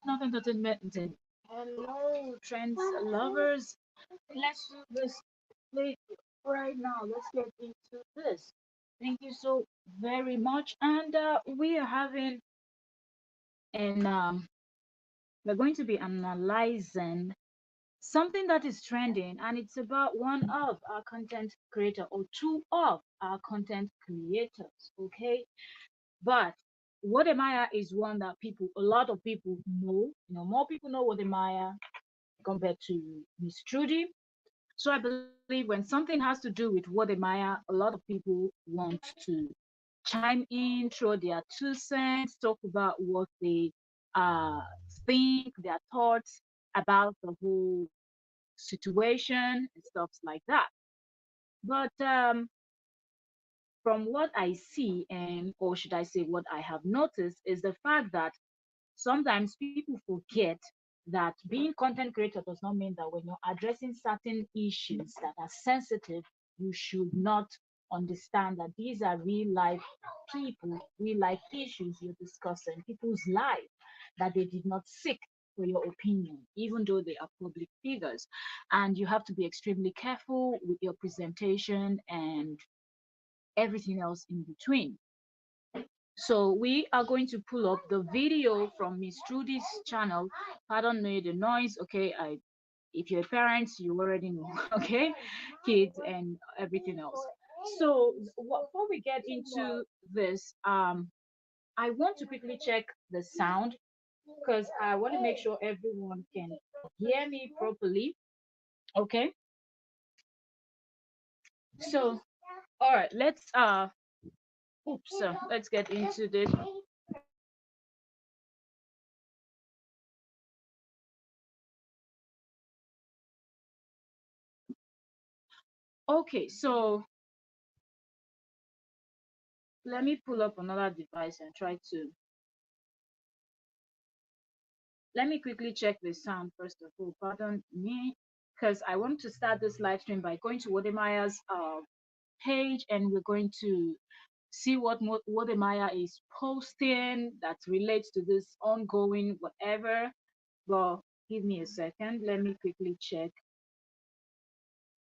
Not entertainment. Hello, trends lovers. Let's do this play right now. Let's get into this. Thank you so very much. And we are having and we're going to be analyzing something that is trending, and it's about one of our content creator or two of our content creators. Okay, but Wode Maya is one that a lot of people know. More people know Wode Maya compared to Miss Trudy. So I believe when something has to do with Wode Maya, a lot of people want to chime in, throw their 2 cents, talk about what they uh, think, their thoughts about the whole situation and stuff like that. But from what I see, and or should I say, what I have noticed, is the fact that sometimes people forget that being content creator does not mean that when you're addressing certain issues that are sensitive, you should not understand that these are real life people, real life issues you're discussing, people's life that they did not seek for your opinion, even though they are public figures. And you have to be extremely careful with your presentation and everything else in between. So we are going to pull up the video from Miss Trudy's channel. Pardon me the noise. Okay, if you're parents, you already know. Okay, kids and everything else. So before we get into this, I want to quickly check the sound because I want to make sure everyone can hear me properly. Okay, so all right, let's get into this. Okay, so let me pull up another device and try to let me quickly check the sound first of all. Pardon me, because I want to start this live stream by going to Wode Maya's page, and we're going to see what Wode Maya is posting that relates to this ongoing whatever. But give me a second. Let me quickly check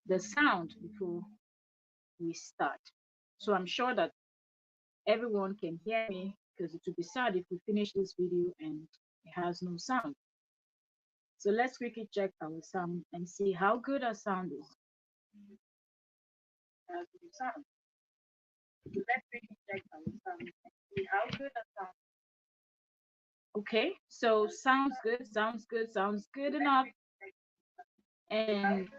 the sound before we start. So I'm sure that everyone can hear me because it would be sad if we finish this video and it has no sound. So let's quickly check our sound and see how good our sound is. How good our sound. So let's quickly check our sound and see how good our sound. Okay, so sounds good enough. And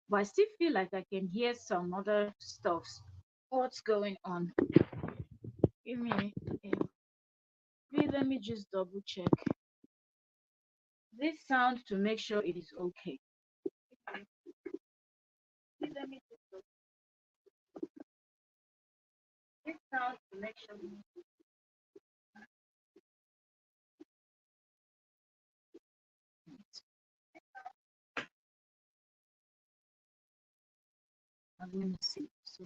but I still feel like I can hear some other stuff. What's going on? Give me let me just double check this sound to make sure it is okay. Let me just double this sound to make sure I'm going to see. So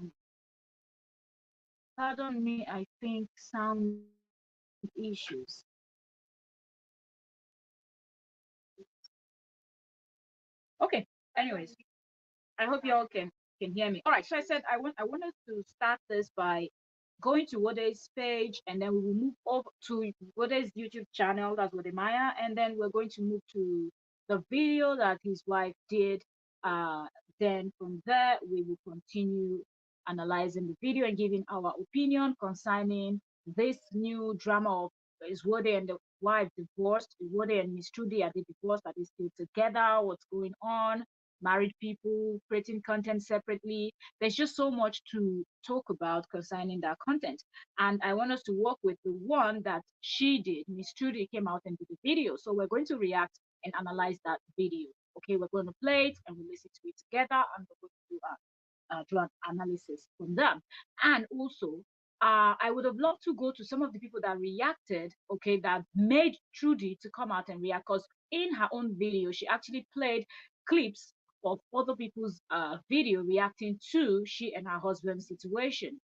pardon me, I think sound issues. Okay. Anyways, I hope y'all can hear me. All right. So I said I wanted to start this by going to Wode's page, and then we will move over to Wode's YouTube channel. That's Wode Maya, and then we're going to move to the video that his wife did. Uh, then from there we will continue analyzing the video and giving our opinion concerning this new drama of is Wode and the wife divorced? Wode and Miss Trudy, are they divorced? Are they still together? What's going on? Married people creating content separately. There's just so much to talk about concerning that content. And I want us to work with the one that she did. Miss Trudy came out and did a video. So we're going to react and analyze that video. Okay, we're going to play it and we'll listen to it together, and we're going to do an analysis from them. And also, I would have loved to go to some of the people that reacted, okay, that made Trudy to come out and react, because in her own video, she actually played clips of other people's video reacting to she and her husband's situation.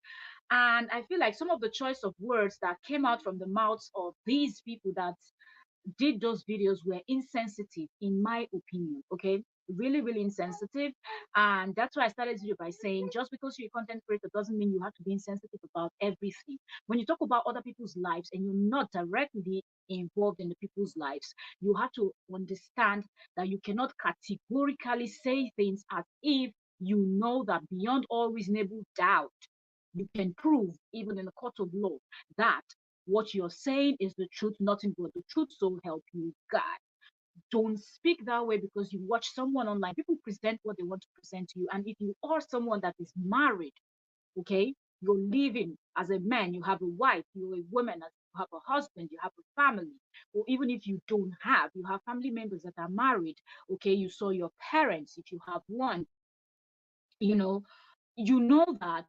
And I feel like some of the choice of words that came out from the mouths of these people that did those videos were insensitive, in my opinion. Okay, really, really insensitive. And that's why I started this video by saying just because you're a content creator doesn't mean you have to be insensitive about everything. When you talk about other people's lives and you're not directly involved in the people's lives, you have to understand that you cannot categorically say things as if you know that beyond all reasonable doubt you can prove, even in the court of law, that what you're saying is the truth, nothing but the truth, so help you God. Don't speak that way because you watch someone online. People present what they want to present to you. And if you are someone that is married, okay, you're living as a man, you have a wife, you're a woman, you have a husband, you have a family, or even if you don't have, you have family members that are married, okay, you saw your parents, if you have one, you know, you know that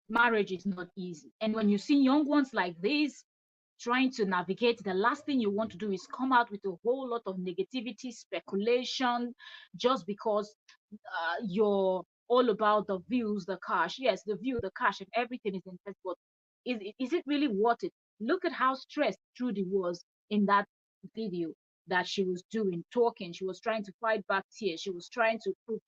marriage is not easy. And when you see young ones like this trying to navigate, the last thing you want to do is come out with a whole lot of negativity, speculation, just because you're all about the views, the cash. Yes, the view, the cash, and everything is intense, but is it really worth it? Look at how stressed Trudy was in that video that she was doing, talking. She was trying to fight back tears. She was trying to prove.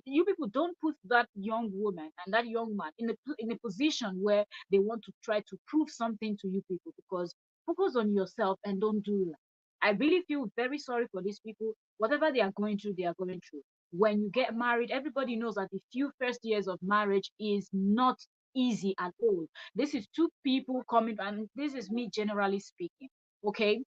You people don't put that young woman and that young man in a position where they want to try to prove something to you people, because focus on yourself and don't do that. I really feel very sorry for these people. Whatever they are going through, they are going through. When you get married, everybody knows that the few first years of marriage is not easy at all. This is two people coming, and this is me generally speaking. Okay,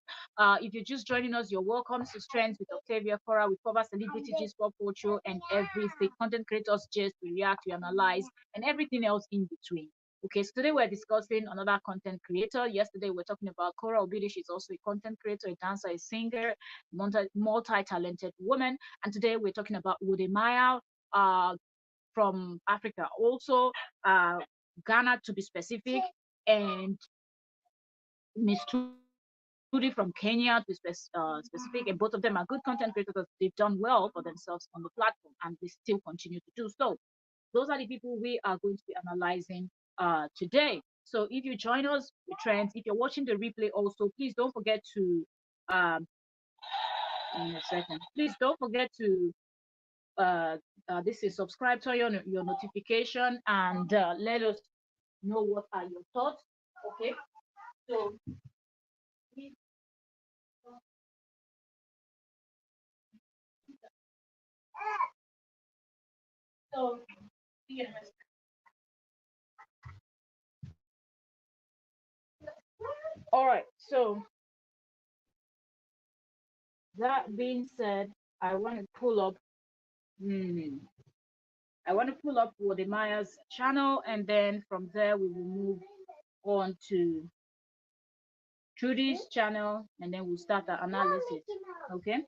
if you're just joining us, you're welcome to Strengths with Octavia Cora. We cover celebrity gist, pop culture, and everything. Content creators just we react, we analyze, and everything else in between. Okay, so today we're discussing another content creator. Yesterday we're talking about Cora Obidi. She's also a content creator, a dancer, a singer, multi-talented woman. And today we're talking about Wode Maya uh, from Africa, also uh, Ghana to be specific, and Miss Trudy from Kenya to be specific. And both of them are good content creators. They've done well for themselves on the platform, and they still continue to do so. Those are the people we are going to be analyzing today. So if you join us with Trends, if you're watching the replay also, please don't forget to um, in a second. Please don't forget to this is subscribe, turn on your notification, and let us know what are your thoughts. Okay, so so all right. So that being said, I want to pull up. Hmm, I want to pull up Wode Maya's channel, and then from there we will move on to Trudy's channel, and then we'll start the analysis. Okay.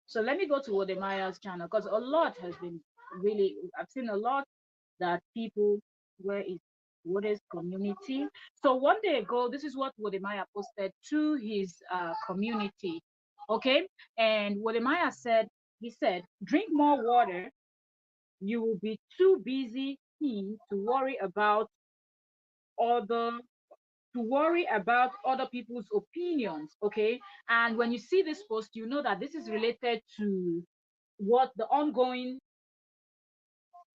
So let me go to Wode Maya's channel because a lot has been really. I've seen a lot that people where is Wode's community. So one day ago, this is what Wode Maya posted to his community. Okay, and Wode Maya said, he said, drink more water. You will be too busy to worry about other people's opinions. Okay, and when you see this post, you know that this is related to what the ongoing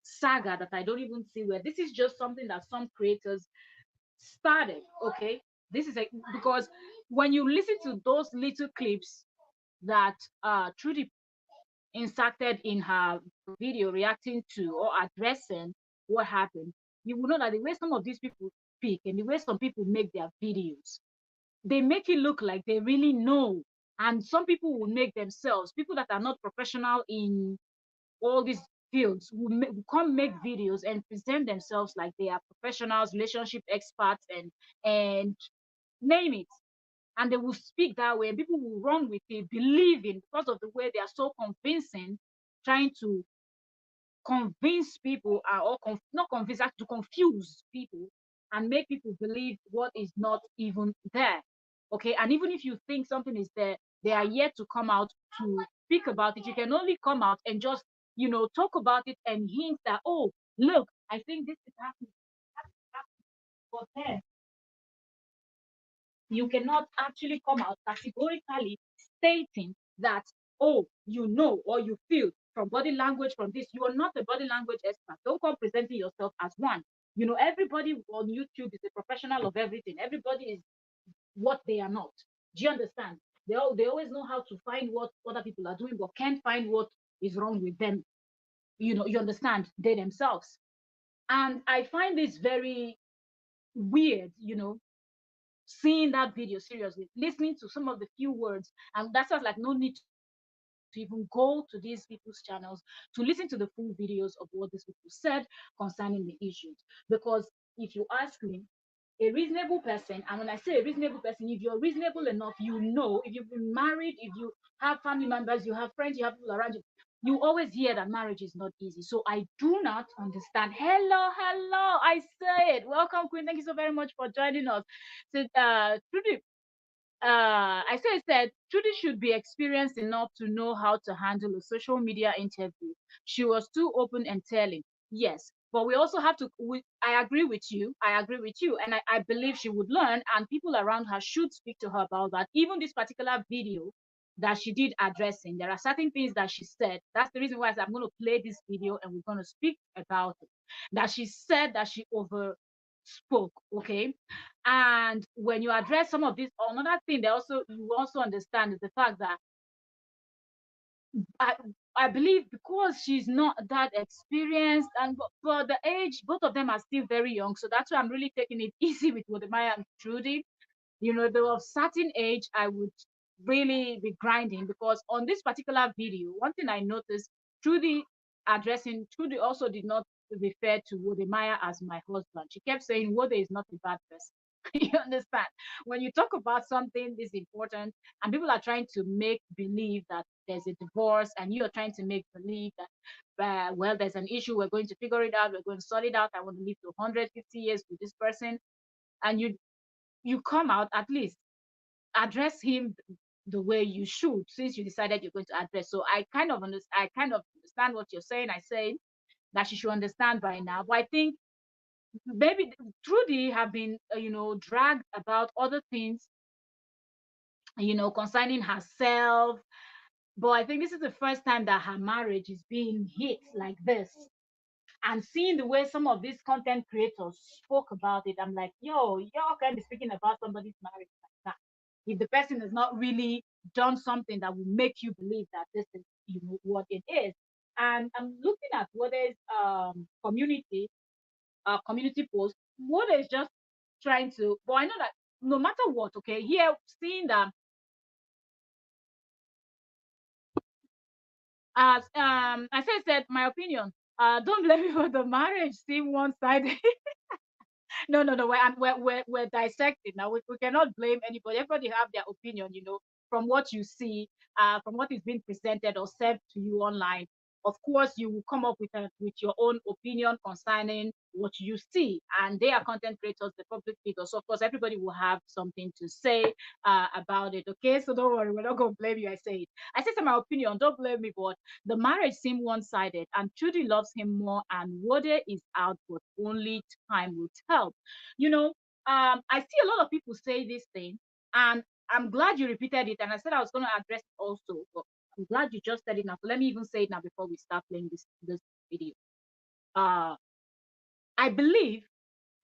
saga that I don't even see, where this is just something that some creators started. Okay, this is a because when you listen to those little clips that Trudy inserted in her video reacting to or addressing what happened, you will know that the way some of these people speak and the way some people make their videos, they make it look like they really know. And some people will make themselves, people that are not professional in all these fields, will come make videos and present themselves like they are professionals, relationship experts, and name it. And they will speak that way, and people will run with it, believing because of the way they are so convincing, trying to convince people or not convince, to confuse people and make people believe what is not even there. Okay, and even if you think something is there, they are yet to come out to speak about it. You can only come out and just talk about it and hint that, oh, look, I think this is happening. But then you cannot actually come out categorically stating that, oh, you know, or you feel from body language from this. You are not a body language expert. Don't come presenting yourself as one. You know, everybody on YouTube is a professional of everything. Everybody is what they are not. Do you understand? They always know how to find what other people are doing, but can't find what is wrong with them. You know, you understand, they themselves. And I find this very weird, you know, seeing that video seriously, listening to some of the few words, and that's just like no need to even go to these people's channels to listen to the full videos of what these people said concerning the issues. Because if you ask me, a reasonable person, and when I say a reasonable person, if you're reasonable enough, you know, if you've been married, if you have family members, you have friends, you have people around you, you always hear that marriage is not easy. So I do not understand. Hello, hello, I say it. Welcome, Queen. Thank you so very much for joining us. So, Trudy, I said Trudy should be experienced enough to know how to handle a social media interview. She was too open and telling. Yes, but we also have to. I agree with you. I agree with you, and I believe she would learn, and people around her should speak to her about that. Even this particular video that she did addressing, there are certain things that she said. That's the reason why I said I'm going to play this video and we're going to speak about it. That she said that she over spoke, okay? And when you address some of this, another thing that also you also understand is the fact that I, I believe because she's not that experienced, and for the age, both of them are still very young. So that's why I'm really taking it easy with Wode Maya and Trudy. You know, they were of certain age, I would really be grinding, because on this particular video, one thing I noticed, Trudy Trudy also did not refer to Wode Maya as my husband. She kept saying Wode is not a bad person. You understand? When you talk about something this important and people are trying to make believe that there's a divorce, and you're trying to make believe that, well, there's an issue, we're going to figure it out, we're going to sort it out, I want to live to 150 years with this person, and you come out, at least address him the way you should, since you decided you're going to address. So I kind of understand what you're saying. I say that she should understand by now, but I think maybe Trudy have been you know, dragged about other things, you know, concerning herself, but I think this is the first time that her marriage is being hit like this. And seeing the way some of these content creators spoke about it, I'm like, yo, y'all can't be speaking about somebody's marriage like that if the person has not really done something that will make you believe that this is, you know, what it is. And I'm looking at what is community post. What is just trying to, but I know that no matter what, okay, here seeing that as I said my opinion. Don't blame me for the marriage seem one-sided. No, no, no. We're dissecting now. We cannot blame anybody. Everybody have their opinion, you know, from what you see, from what is being presented or said to you online. Of course, you will come up with your own opinion concerning what you see. And they are content creators, the public figures. So of course, everybody will have something to say about it. Okay, so don't worry, we're not going to blame you. I say it. I said my opinion. Don't blame me, but the marriage seemed one-sided, and Trudy loves him more, and Wode is out, but only time will tell. You know, I see a lot of people say this thing, and I'm glad you repeated it. And I said I was going to address it also, but I'm glad you just said it now. So let me even say it now before we start playing this video. Uh, I believe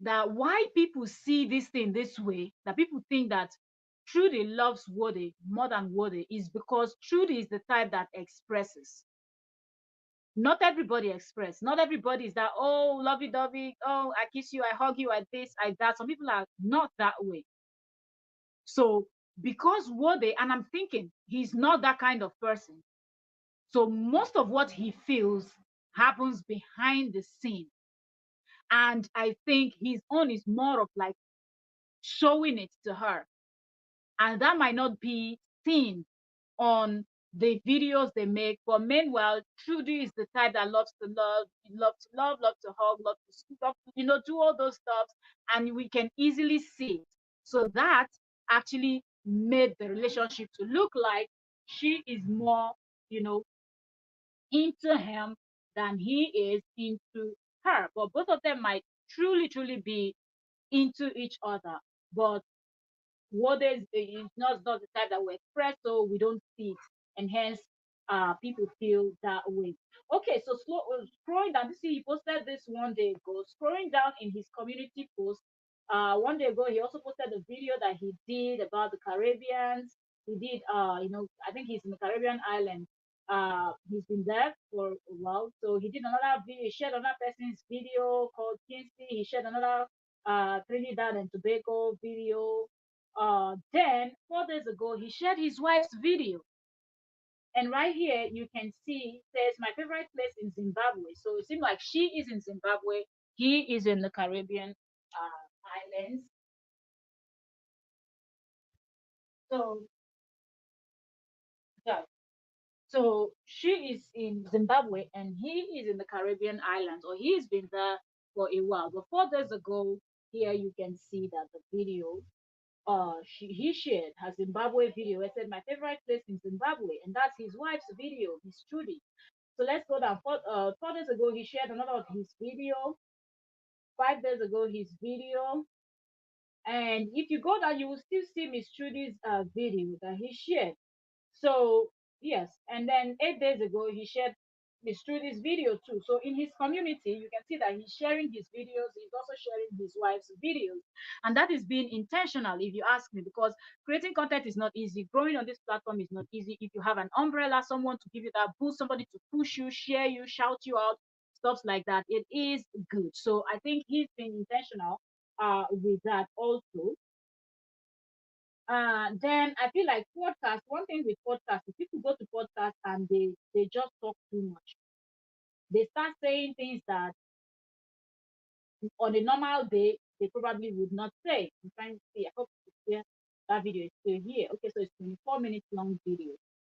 that why people see this thing this way, that people think that Trudy loves Wode more than Wode, is because Trudy is the type that expresses. Not everybody express. Not everybody is that, oh, lovey dovey, oh, I kiss you, I hug you, I this, I that. Some people are not that way. So because Wode, and I'm thinking he's not that kind of person. So most of what he feels happens behind the scene. And I think his own is more of like showing it to her. And that might not be seen on the videos they make. But meanwhile, Trudy is the type that loves to love to hug, love to speak up, you know, do all those stuff, and we can easily see it. So that actually made the relationship to look like she is more, you know, into him than he is into her. But both of them might truly, truly be into each other. But what is not the type that we express, so we don't see it, and hence people feel that way. Okay, so scrolling down, see, he posted this one day ago. Scrolling down in his community post, one day ago, he also posted a video that he did about the Caribbeans. He did, I think he's in the Caribbean island. He's been there for a while, so he did another video. He shared another person's video called Kinsey. He shared another Trinidad and Tobago video. Then 4 days ago, he shared his wife's video. And right here, you can see says my favorite place in Zimbabwe. So it seems like she is in Zimbabwe. He is in the Caribbean islands. So yeah. So she is in Zimbabwe and he is in the Caribbean islands, or he's been there for a while. But 4 days ago, here you can see that the video he shared her Zimbabwe video. I said my favorite place in Zimbabwe, and that's his wife's video, his trudy. So let's go down. 4 days ago, he shared another of his video. 5 days ago, his video. And if you go down, you will still see Miss Trudy's video that he shared. So yes, and then 8 days ago he shared Miss Trudy's video too. So in his community, you can see that he's sharing his videos. He's also sharing his wife's videos, and that is being intentional, if you ask me, because creating content is not easy. Growing on this platform is not easy. If you have an umbrella, someone to give you that boost, somebody to push you, share you, shout you out, stuff like that, it is good. So I think he's been intentional with that also. Then I feel like podcast. One thing with podcast is people go to podcast and they just talk too much. They start saying things that on a normal day they probably would not say. I'm trying to see. I hope that video is still here. Okay, so it's 24 minutes long video.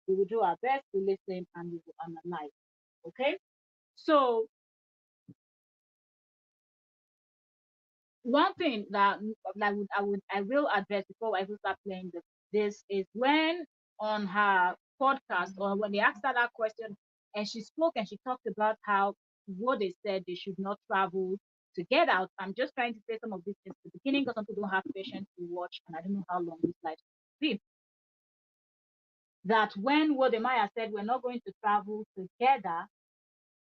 We will do our best to listen and we will analyze. Okay, so one thing that I will address before I will start playing this is when on her podcast, or when they asked her that question and she spoke and she talked about how what they said they should not travel to get out. I'm just trying to say some of these things at the beginning because some people don't have patience to watch, and I don't know how long this live will be. That when Wode Maya said we're not going to travel together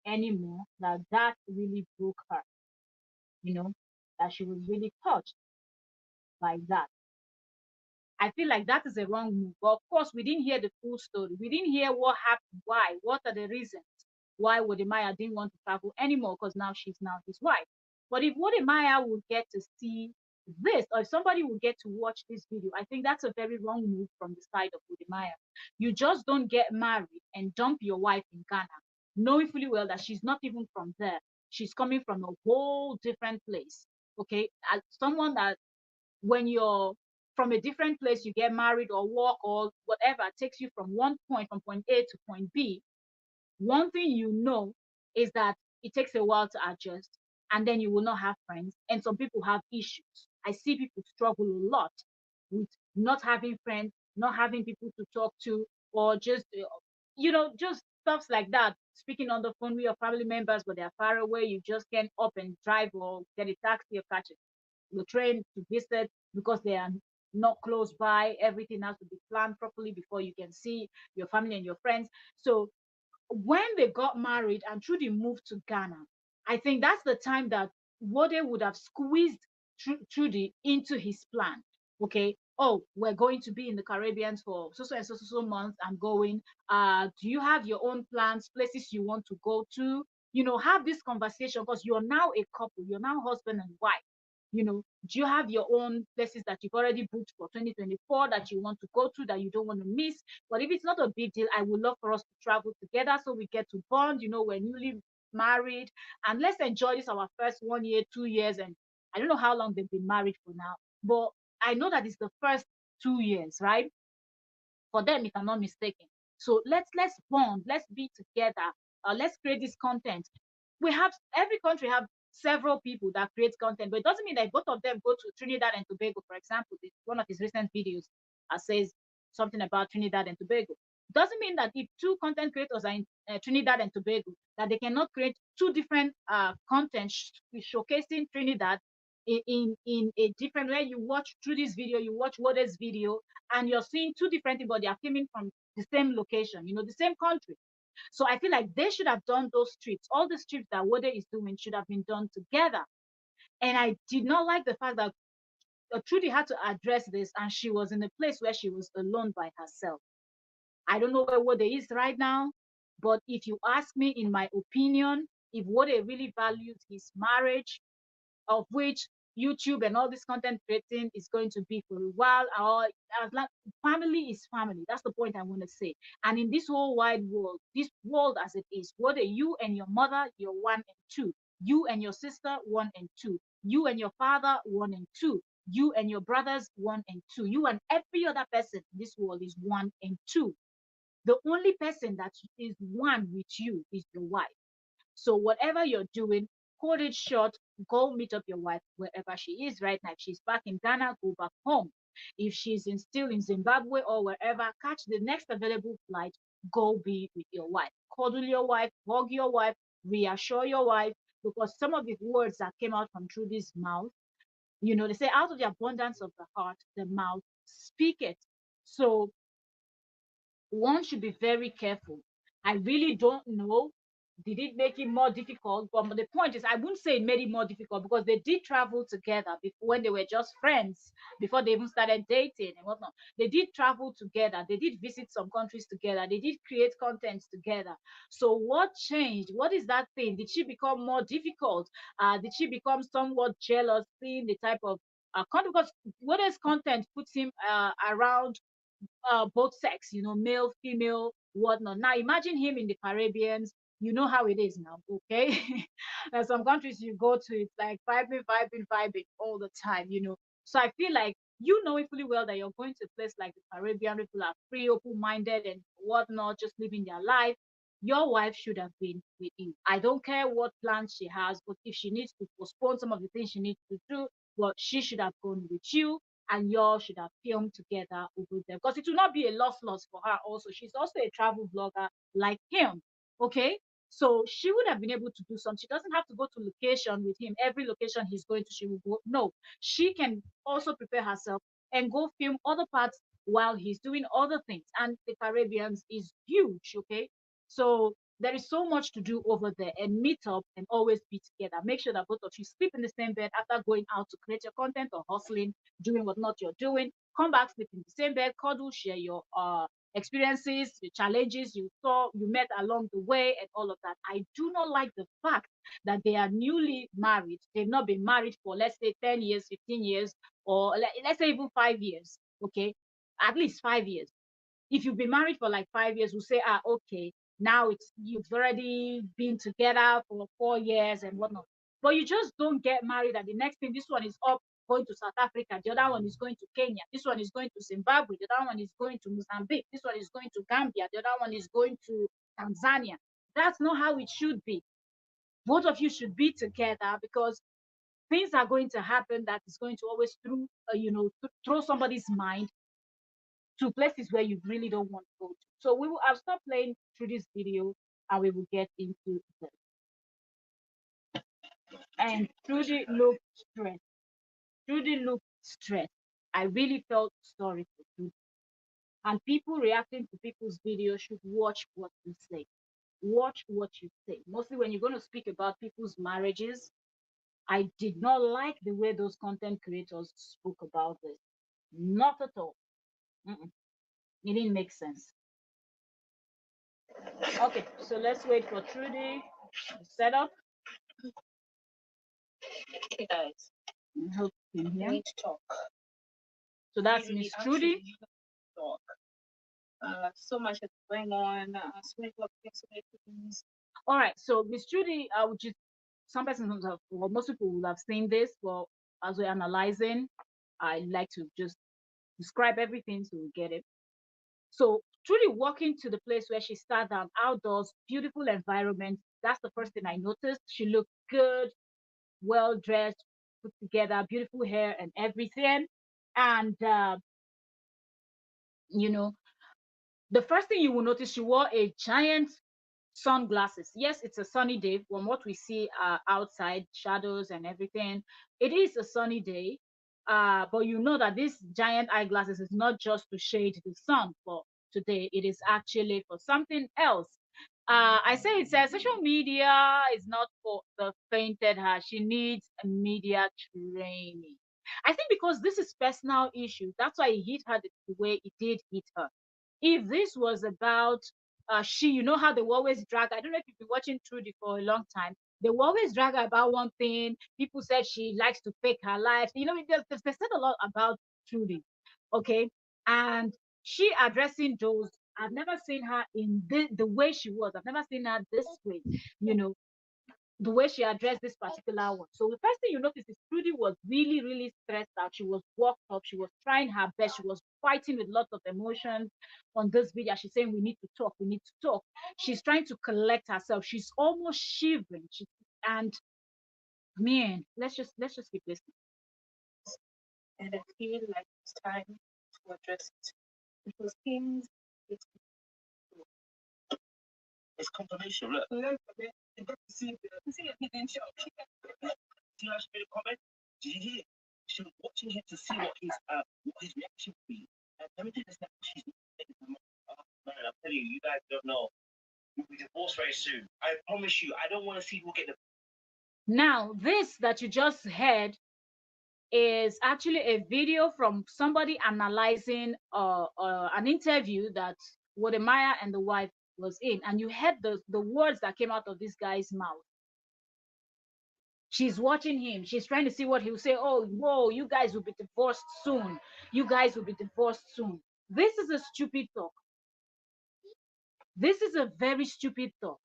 anymore, that really broke her, you know, that she was really touched by that. I feel like that is a wrong move. But of course, we didn't hear the full story. We didn't hear what happened, why, what are the reasons why Wode Maya didn't want to travel anymore, because now she's now his wife. But if Wode Maya would get to see this, or if somebody would get to watch this video, I think that's a very wrong move from the side of Wode Maya. You just don't get married and dump your wife in Ghana, knowing fully well that she's not even from there. She's coming from a whole different place. Okay, as someone that when you're from a different place, you get married or work or whatever takes you from one point, from point A to point B. One thing you know is that it takes a while to adjust, and then you will not have friends. And some people have issues. I see people struggle a lot with not having friends, not having people to talk to, or just, just stuffs like that. Speaking on the phone with your family members, but they're far away, you just can't up and drive or get a taxi or catch the train to visit because they are not close by. Everything has to be planned properly before you can see your family and your friends. So when they got married and Trudy moved to Ghana, I think that's the time that Wode would have squeezed Trudy into his plan. Okay, oh, we're going to be in the Caribbean for so and so months. I'm going. Do you have your own plans, places you want to go to? Have this conversation because you're now a couple. You're now husband and wife. Do you have your own places that you've already booked for 2024 that you want to go to that you don't want to miss? But if it's not a big deal, I would love for us to travel together so we get to bond. We're newly married and let's enjoy this our first 1 year, 2 years, and I don't know how long they've been married for now, but I know that it's the first 2 years, right? For them, if I'm not mistaken. So let's bond, let's be together, let's create this content. We have every country have several people that create content, but it doesn't mean that both of them go to Trinidad and Tobago, for example. One of his recent videos says something about Trinidad and Tobago. Doesn't mean that if two content creators are in Trinidad and Tobago, that they cannot create two different content showcasing Trinidad in a different way. You watch Trudy's video, you watch Wode's video, and you're seeing two different people. They are filming from the same location, the same country. So I feel like they should have done those trips. All the trips that Wode is doing should have been done together. And I did not like the fact that Trudy had to address this, and she was in a place where she was alone by herself. I don't know where Wode is right now, but if you ask me, in my opinion, if Wode really values his marriage, of which YouTube and all this content creating is going to be for a while, or as long family is family. That's the point I want to say. And in this whole wide world, this world as it is, Wode, you and your mother, you're one and two. You and your sister, one and two. You and your father, one and two. You and your brothers, one and two. You and every other person in this world is one and two. The only person that is one with you is your wife. So whatever you're doing, hold it short. Go meet up your wife wherever she is right now. If she's back in Ghana, go back home. If she's still in Zimbabwe or wherever, catch the next available flight. Go be with your wife. Cuddle your wife, hug your wife, reassure your wife, because some of the words that came out from Trudy's mouth, they say out of the abundance of the heart, the mouth speak it. So one should be very careful. I really don't know. Did it make it more difficult? But the point is, I wouldn't say it made it more difficult, because they did travel together before, when they were just friends, before they even started dating and whatnot. They did travel together. They did visit some countries together. They did create content together. So what changed? What is that thing? Did she become more difficult? Did she become somewhat jealous, seeing the type of content? Because what is content puts him around both sex, male, female, whatnot. Now imagine him in the Caribbeans. You know how it is now, okay? There's some countries you go to, it's like vibing all the time. So I feel like it fully well that you're going to a place like the Caribbean, people are free, open-minded and whatnot, just living their life. Your wife should have been with you. I don't care what plans she has, but if she needs to postpone some of the things she needs to do, well, she should have gone with you, and y'all should have filmed together over there, because it will not be a loss for her. Also, she's also a travel vlogger like him. Okay, so she would have been able to do something. She doesn't have to go to location with him. Every location he's going to, she will go. No, she can also prepare herself and go film other parts while he's doing other things. And the Caribbeans is huge. Okay, so there is so much to do over there, and meet up and always be together. Make sure that both of you sleep in the same bed after going out to create your content or hustling, doing what not you're doing. Come back, sleep in the same bed, cuddle, share your experiences, the challenges you saw, you met along the way, and all of that. I do not like the fact that they are newly married. They've not been married for, let's say, 10 years, 15 years, or let's say even 5 years. Okay, at least 5 years. If you've been married for like 5 years, we'll say, okay, now you've already been together for 4 years and whatnot. But you just don't get married, and the next thing, this one is up going to South Africa, the other one is going to Kenya, this one is going to Zimbabwe, the other one is going to Mozambique, this one is going to Gambia, the other one is going to Tanzania. That's not how it should be. Both of you should be together, because things are going to happen that is going to always throw somebody's mind to places where you really don't want to go to. So I'll stop playing through this video, and we will get into this. And Trudy looked stressed. Trudy looked stressed. I really felt sorry for Trudy. And people reacting to people's videos should watch what you say. Watch what you say. Mostly when you're going to speak about people's marriages, I did not like the way those content creators spoke about this. Not at all. Mm-mm. It didn't make sense. Okay, so let's wait for Trudy to set up. Hey guys, I hope you can we hear. need to talk. So that's Miss Trudy. Talk. So much is going on. So many things. All right, so Miss Trudy, which is some persons have, well, most people will have seen this. Well, as we're analyzing, I like to just describe everything so we get it. So Trudy walking to the place where she sat down, outdoors, beautiful environment. That's the first thing I noticed. She looked good, well dressed, put together, beautiful hair and everything. And the first thing you will notice, she wore a giant sunglasses. Yes, it's a sunny day from what we see outside, shadows and everything. It is a sunny day, but you know that this giant eyeglasses is not just to shade the sun for today, it is actually for something else. I say it says social media is not for the fainted heart. She needs a media training. I think because this is personal issue, that's why it hit her the way it did hit her. If this was about she, you know how they will always drag. I don't know if you've been watching Trudy for a long time. They will always drag her about one thing. People said she likes to fake her life. You know, they said a lot about Trudy. Okay, and she addressing those. I've never seen her in the way she was. I've never seen her this way. You know, the way she addressed this particular one. So the first thing you notice is Trudy was really, really stressed out. She was worked up. She was trying her best. She was fighting with lots of emotions on this video. She's saying, "We need to talk. We need to talk." She's trying to collect herself. She's almost shivering. And man, let's just keep listening. And I feel like it's time to address it because things it's confirmation. Look, you got to see it in show. See how she made a comment? Did you hear? She was watching him to see what his reaction would be. And let me tell you this now. She's not making the money. Oh, man, I'm telling you, you guys don't know. We'll be divorced very soon. I promise you. I don't want to see who get the. Now, this that you just heard is actually a video from somebody analyzing an interview that Wode Maya and the wife was in, and you heard the words that came out of this guy's mouth. She's watching him. She's trying to see what he'll say. Oh, whoa, you guys will be divorced soon. You guys will be divorced soon. This is a stupid talk. This is a very stupid talk.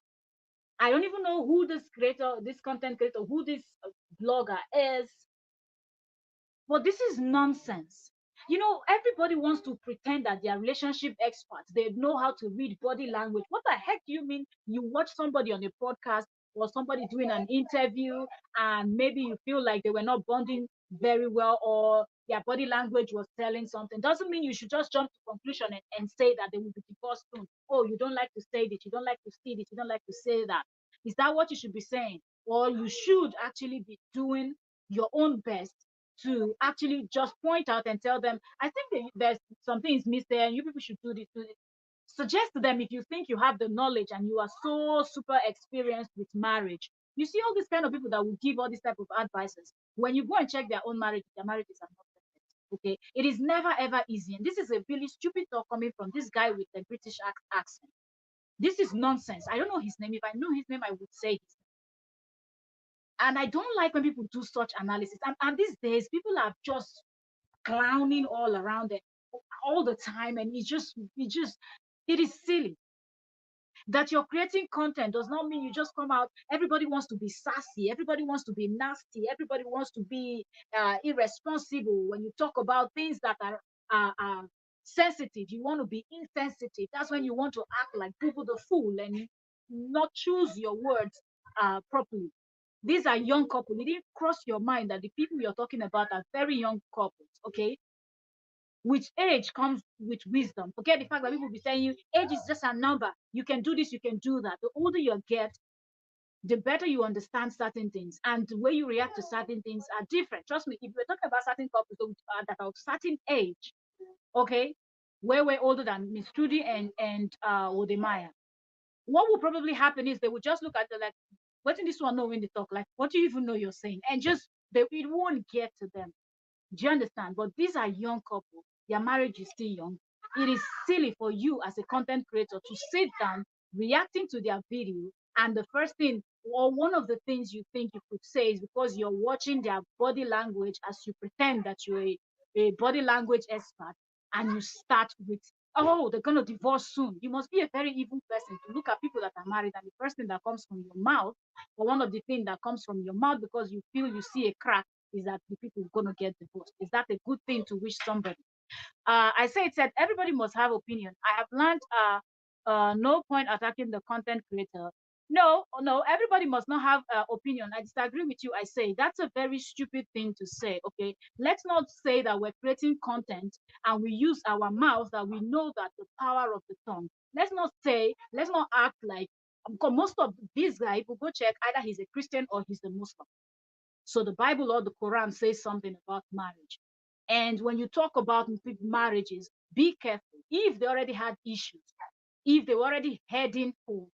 I don't even know who this creator, this content creator, who this blogger is. But this is nonsense. You know, everybody wants to pretend that they are relationship experts. They know how to read body language. What the heck do you mean you watch somebody on a podcast or somebody doing an interview and maybe you feel like they were not bonding very well or their body language was telling something? Doesn't mean you should just jump to conclusion and say that they will be divorced soon. Oh, you don't like to say this, you don't like to see this, you don't like to say that. Is that what you should be saying? Or you should actually be doing your own best to actually just point out and tell them, I think there's some things missed there, and you people should do this. Do this. Suggest to them if you think you have the knowledge and you are so super experienced with marriage. You see all these kind of people that will give all these type of advices. When you go and check their marriages are not perfect. Okay, it is never ever easy, and this is a really stupid talk coming from this guy with the British accent. This is nonsense. I don't know his name. If I know his name, I would say his name. And I don't like when people do such analysis. And these days, people are just clowning all around it all the time. And it is silly. That you're creating content does not mean you just come out. Everybody wants to be sassy. Everybody wants to be nasty. Everybody wants to be irresponsible. When you talk about things that are sensitive, you want to be insensitive. That's when you want to act like Google the fool and not choose your words properly. These are young couples. It didn't cross your mind that the people you're talking about are very young couples, okay? With age comes with wisdom. Forget the fact that people will be saying you age is just a number. You can do this, you can do that. The older you get, the better you understand certain things, and the way you react to certain things are different. Trust me, if we're talking about certain couples that are of certain age, okay, where we're older than Miss Trudy and Wode Maya, what will probably happen is they will just look at the like, what in this one know when they talk? Like, what do you even know you're saying? And just it won't get to them. Do you understand? But these are young couples. Their marriage is still young. It is silly for you as a content creator to sit down reacting to their video, and the first thing or one of the things you think you could say is because you're watching their body language as you pretend that you're a body language expert, and you start with, oh, they're going to divorce soon. You must be a very evil person to look at people that are married, and the first thing that comes from your mouth, or one of the things that comes from your mouth because you feel you see a crack, is that the people are going to get divorced. Is that a good thing to wish somebody? I say it said everybody must have opinion. I have learned no point attacking the content creator. No, no, everybody must not have opinion. I disagree with you. I say that's a very stupid thing to say. Okay, let's not say that we're creating content and we use our mouth, that we know that the power of the tongue. Let's not act like because most of these guys, if you go check, either he's a Christian or he's a Muslim. So the Bible or the Quran says something about marriage. And when you talk about marriages, be careful. If they already had issues, if they were already heading for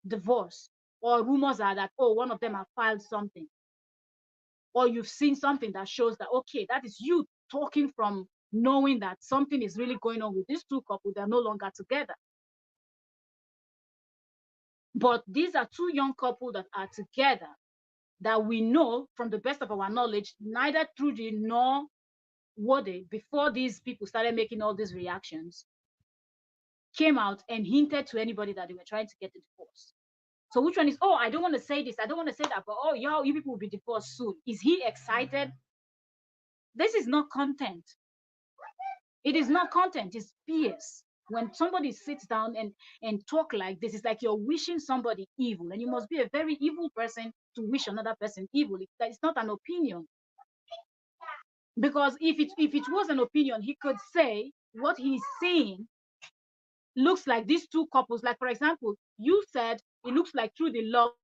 divorce, or rumors are that, oh, one of them have filed something, or you've seen something that shows that, okay, that is you talking from knowing that something is really going on with these two couples, they're no longer together. But these are two young couples that are together, that we know from the best of our knowledge, neither Trudy nor Wode, before these people started making all these reactions, came out and hinted to anybody that they were trying to get a divorce. So which one is, oh, I don't want to say this, I don't want to say that, but oh, y'all, you people will be divorced soon. Is he excited? This is not content. It is not content, it's BS. When somebody sits down and talk like this, it's like you're wishing somebody evil, and you must be a very evil person to wish another person evil. It's not an opinion. Because if it was an opinion, he could say what he's seeing looks like these two couples. Like, for example, you said it looks like Trudy loves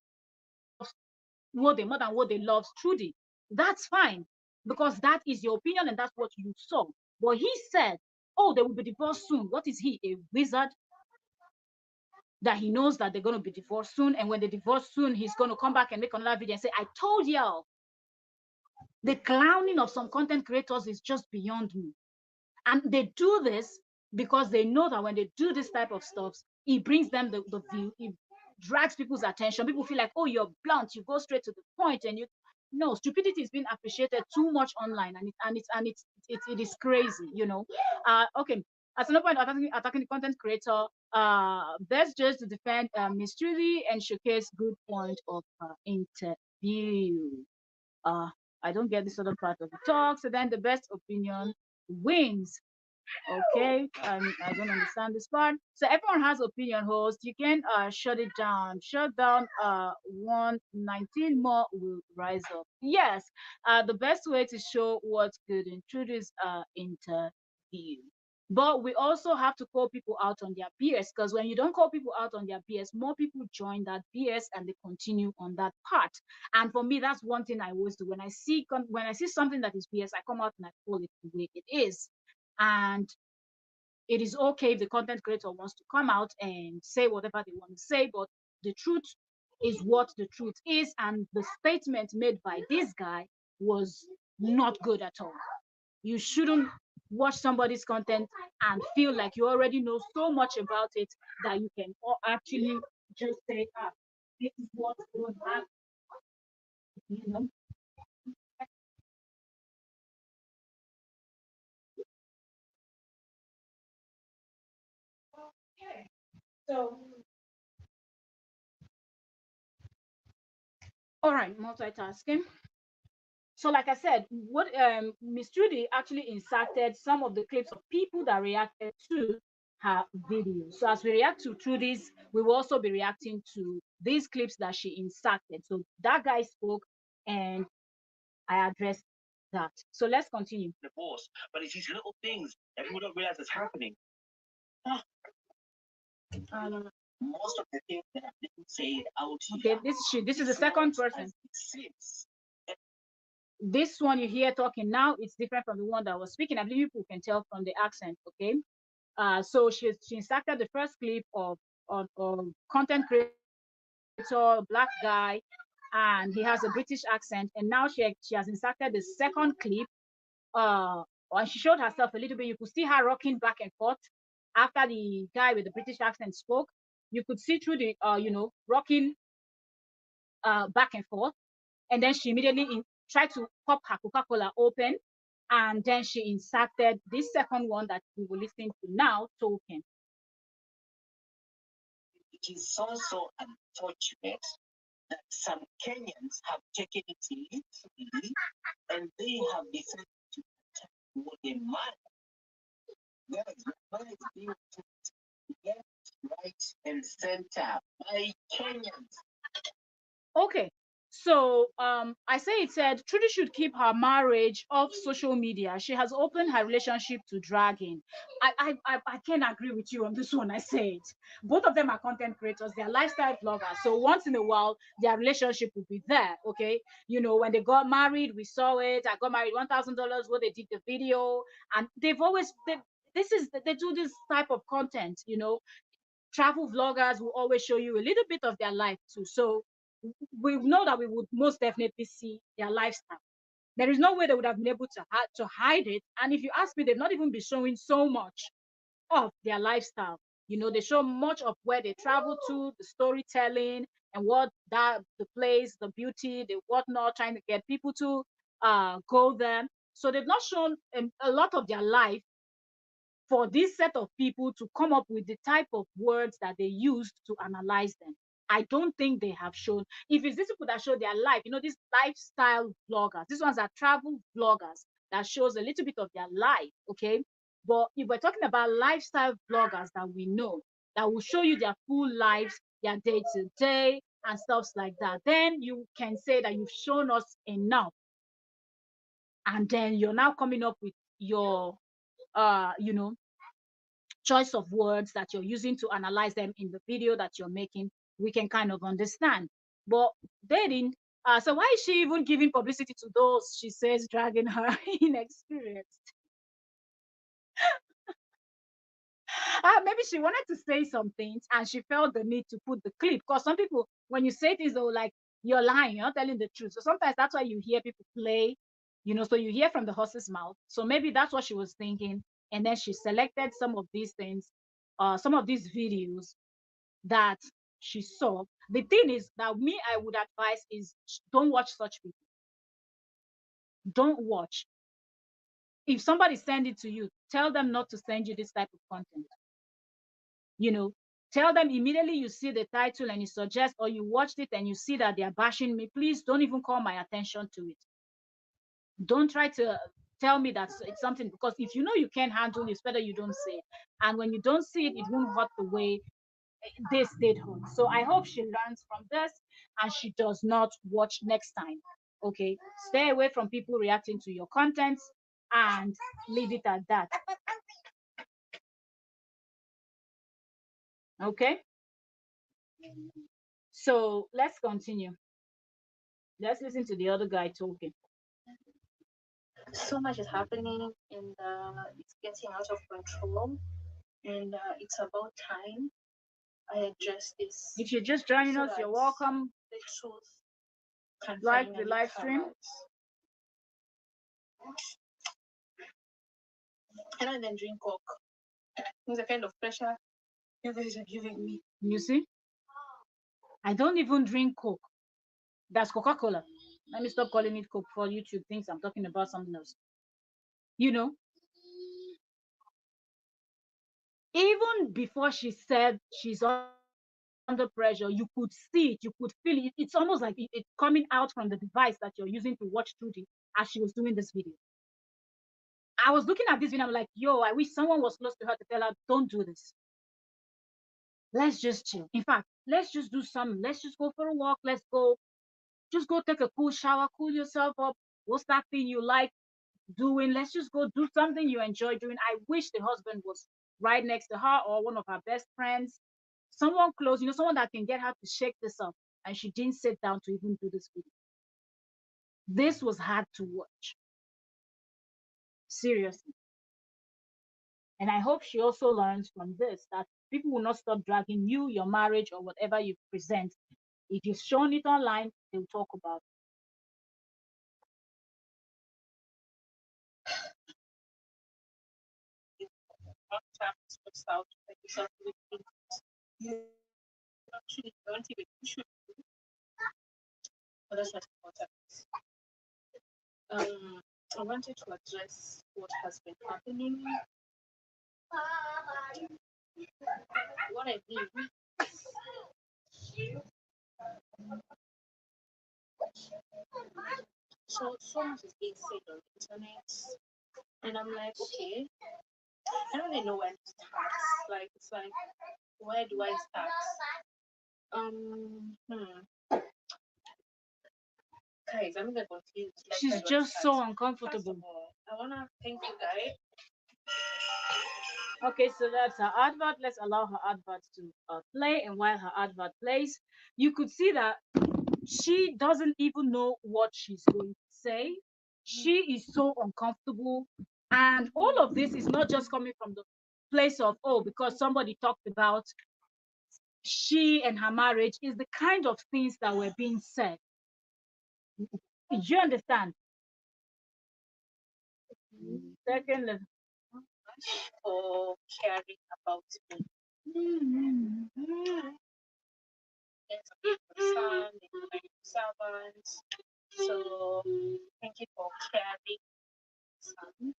Wode more than Wode loves Trudy. That's fine, because that is your opinion and that's what you saw. But he said, oh, they will be divorced soon. What is he, a wizard? That he knows that they're going to be divorced soon, and when they divorce soon, he's going to come back and make another video and say, I told y'all. The clowning of some content creators is just beyond me. And they do this because they know that when they do this type of stuff, it brings them the view, it drags people's attention. People feel like, oh, you're blunt, you go straight to the point, and you no, stupidity is being appreciated too much online, and it is crazy, you know. Okay. At no point attacking the content creator, best just to defend Miss Trudy and showcase good point of interview. Uh, I don't get this other part of the talk. So then the best opinion wins. Okay, I don't understand this part. So everyone has opinion, host. You can shut it down. Shut down 119 more will rise up. Yes, the best way to show what's good in truth is interview. But we also have to call people out on their BS, because when you don't call people out on their BS, more people join that BS and they continue on that path. And for me, that's one thing I always do. When I see something that is BS, I come out and I call it the way it is. And it is okay if the content creator wants to come out and say whatever they want to say, but the truth is what the truth is. And the statement made by this guy was not good at all. You shouldn't watch somebody's content and feel like you already know so much about it that you can actually just say, ah, this is what's going on. You know? Okay. So, all right, multitasking. So, like I said, what Miss Judy actually inserted some of the clips of people that reacted to her video. So, as we react to Trudy's, we will also be reacting to these clips that she inserted. So, that guy spoke, and I addressed that. So, let's continue. Divorce, but it's these little things that people don't realize is happening. Huh. Most of the things that have been said out here. Okay, this is the second person. This one you hear talking now, it's different from the one that was speaking. I believe people can tell from the accent. Okay, so she inserted the first clip of content creator, black guy, and he has a British accent. And now she has inserted the second clip. And she showed herself a little bit. You could see her rocking back and forth after the guy with the British accent spoke. You could see through the rocking back and forth. And then she immediately tried to pop her Coca-Cola open, and then she inserted this second one that we will listen to now, token. It is also unfortunate that some Kenyans have taken it literally and they have decided to attack Wode Maya. Guys, Maya is being attacked left, right, and center by Kenyans. Okay, So I say it said Trudy should keep her marriage off social media. She has opened her relationship to dragging. I can't agree with you on this one. I say it. Both of them are content creators. They are lifestyle vloggers. So once in a while, their relationship will be there. Okay. When they got married, we saw it. I got married $1,000 where they did the video. And they do this type of content. Travel vloggers will always show you a little bit of their life too. So we know that we would most definitely see their lifestyle. There is no way they would have been able to hide it. And if you ask me, they've not even been showing so much of their lifestyle. They show much of where they travel to, the storytelling, and what the place, the beauty, the whatnot, trying to get people to go there. So they've not shown a lot of their life for this set of people to come up with the type of words that they used to analyze them. I don't think they have shown. If it's these people that show their life, these lifestyle vloggers, these ones are travel vloggers that shows a little bit of their life, okay? But if we're talking about lifestyle vloggers that we know, that will show you their full lives, their day to day, and stuff like that, then you can say that you've shown us enough. And then you're now coming up with your, choice of words that you're using to analyze them in the video that you're making, we can kind of understand. But they didn't. So why is she even giving publicity to those she says dragging her inexperienced? Maybe she wanted to say some things and she felt the need to put the clip. Because some people, when you say things, though, like you're lying, you're not telling the truth. So sometimes that's why you hear people play, so you hear from the horse's mouth. So maybe that's what she was thinking. And then she selected some of these things, some of these videos that she saw. The thing is that me, I would advise is don't watch such people. Don't watch. If somebody send it to you, tell them not to send you this type of content. Tell them immediately you see the title and you suggest, or you watched it and you see that they're bashing me, please don't even call my attention to it. Don't try to tell me that it's something, because if you know you can't handle it, it's better you don't say it. And when you don't see it, it won't hurt the way this did her. So I hope she learns from this and she does not watch next time. Okay. Stay away from people reacting to your content and leave it at that. Okay. So let's continue. Let's listen to the other guy talking. So much is happening and it's getting out of control, and it's about time I address this. If you're just joining so us, you're welcome. The truth can like the live stream. I don't even drink Coke. It's the kind of pressure you guys are giving me. You see? I don't even drink Coke. That's Coca-Cola. Let me stop calling it Coke for YouTube thinks I'm talking about something else. Even before she said she's under pressure, you could see it, you could feel it. It's almost like it's coming out from the device that you're using to watch Trudy as she was doing this video. I was looking at this video, I'm like, yo, I wish someone was close to her to tell her, don't do this. Let's just chill. In fact, let's just do something. Let's just go for a walk. Just go take a cool shower, cool yourself up. What's that thing you like doing? Let's just go do something you enjoy doing. I wish the husband was right next to her or one of her best friends, someone close, someone that can get her to shake this up. And she didn't sit down to even do this video. This was hard to watch. Seriously. And I hope she also learns from this that people will not stop dragging you, your marriage, or whatever you present. If you've shown it online, they'll talk about it. Out, like you actually don't even should, but that's not important. I wanted to address what has been happening. What I mean, so much is being said on the internet, and I'm like, okay, I don't even know where to start. Like, it's like, where do I start? Guys, I'm even confused. Like, She's just so First uncomfortable. of all, I wanna thank you guys. Okay, so that's her advert. Let's allow her advert to play. And while her advert plays, you could see that she doesn't even know what she's going to say. She is so uncomfortable. And all of this is not just coming from the place of, oh, because somebody talked about she and her marriage, is the kind of things that were being said. Do you understand? Second, For caring about me. Yes, I'm your son, and my servants. So thank you for caring, son.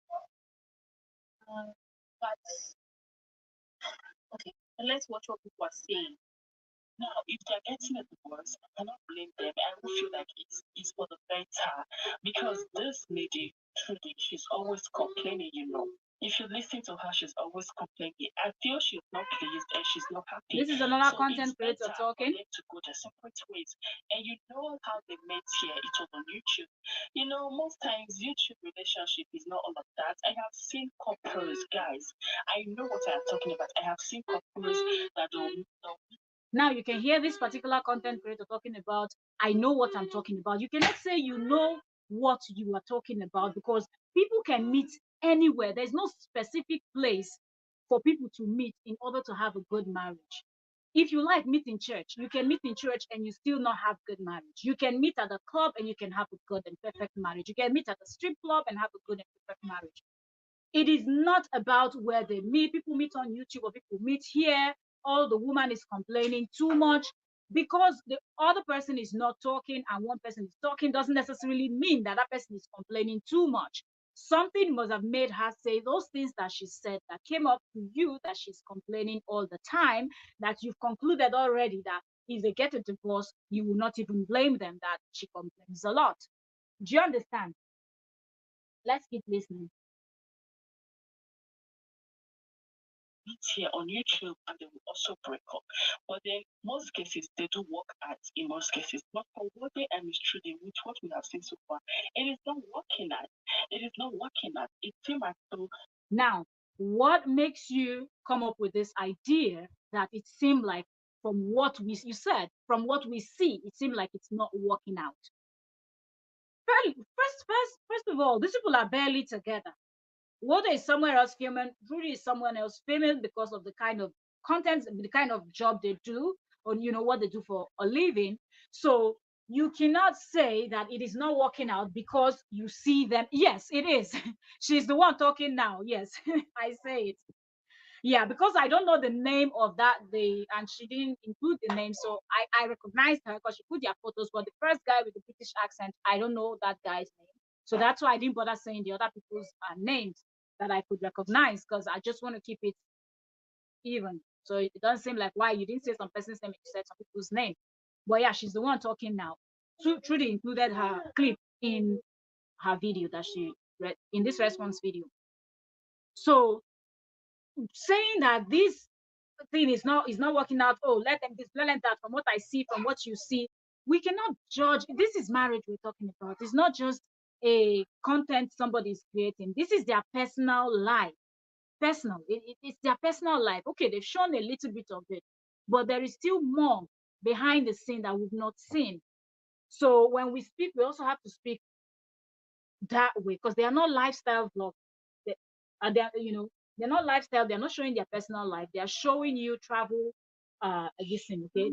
But okay, let's watch what people are saying. Now, if they're getting a divorce, I cannot blame them. I will feel like it's for the better because this lady, truly, she's always complaining, you know. If you listen to her, she's always complaining. I feel she's not pleased and she's not happy. this is another So content it's creator better talking. for them to go their separate ways. And you know how they met here, it was on YouTube. You know, most times YouTube relationship is not all of that. I have seen couples, guys. I know what I'm talking about. I have seen couples that don't Now you can hear this particular content creator talking about, I know what I'm talking about. You cannot say you know what you are talking about because people can meet anywhere. There's no specific place for people to meet in order to have a good marriage. If you like meet in church, you can meet in church and you still not have good marriage. You can meet at a club and you can have a good and perfect marriage. You can meet at a strip club and have a good and perfect marriage. It is not about where they meet. People meet on YouTube or people meet here. All the woman is complaining too much because the other person is not talking and one person is talking doesn't necessarily mean that that person is complaining too much. Something must have made her say those things that she said that came up to you that she's complaining all the time, that you've concluded already that if they get a divorce, you will not even blame them that she complains a lot. Do you understand? Let's keep listening. meet here on YouTube and they will also break up. But then most cases they do work out in most cases. But for what they and Miss Trudy, with what we have seen so far, it is not working out. It is not working out. It seems as though Now, what makes you come up with this idea that it seemed like from what you said, from what we see, it seemed like it's not working out? First of all, these people are barely together. Wode is somewhere else filming, trudy is someone else filming because of the kind of content, the kind of job they do, or what they do for a living. So you cannot say that it is not working out because you see them. Yes, it is. She's the one talking now. Yes, I say it. Yeah, because I don't know the name of that day, and she didn't include the name, so I recognized her because she put their photos. But the first guy with the British accent, I don't know that guy's name, so that's why I didn't bother saying the other people's names that I could recognize because I just want to keep it even. So it doesn't seem like why you didn't say some person's name, you said some people's name. But yeah, she's the one talking now. Trudy included her clip in her video that she read in this response video. So saying that this thing is not working out, oh, let them this, let them that, from what I see, from what you see, we cannot judge. This is marriage we're talking about. It's not just a content somebody is creating. This is their personal life. It's their personal life. Okay, they've shown a little bit of it, but there is still more behind the scene that we've not seen. So when we speak, we also have to speak that way because they are not lifestyle vlogs. They, they're not lifestyle. They're not showing their personal life. They are showing you travel. This thing, okay?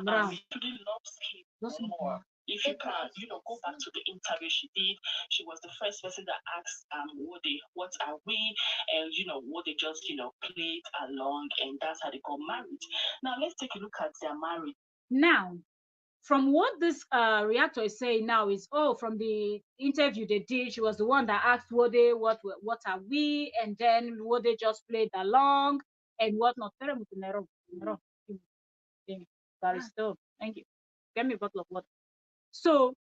Brown. Trudy loves Those him more. If you can, go back to the interview she did, she was the first person that asked what are we? And Wode just, played along and that's how they got married. Now let's take a look at their marriage. Now, from what this reactor is saying now is, oh, from the interview they did, she was the one that asked Wode, what are we? And then Wode just played along and whatnot. Thank you. Get me a bottle of water. So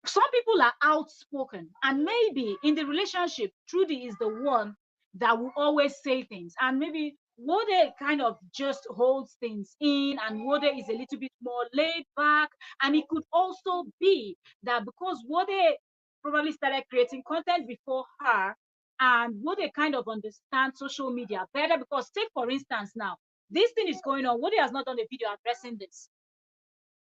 some people are outspoken, and maybe in the relationship, Trudy is the one that will always say things, and maybe Wode kind of just holds things in, and Wode is a little bit more laid back. And it could also be that because Wode probably started creating content before her, and Wode kind of understands social media better. Because, take for instance, now this thing is going on. Wode has not done a video addressing this.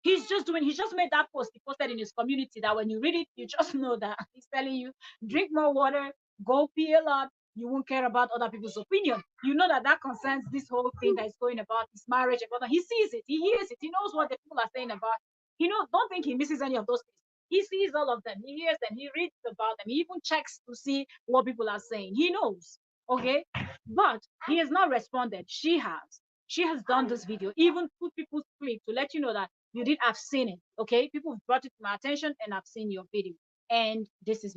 He's just made that post he posted in his community that when you read it, you just know that he's telling you, drink more water, go pee a lot, you won't care about other people's opinion. You know that that concerns this whole thing that is going about his marriage and whatnot. He sees it, he hears it, he knows what the people are saying about. Don't think he misses any of those things. He sees all of them, he hears them, he reads about them, he even checks to see what people are saying. He knows, okay? But he has not responded. She has done this video, even put people's clip to let you know that you did have seen it. Okay, people have brought it to my attention, and I've seen your video, and this is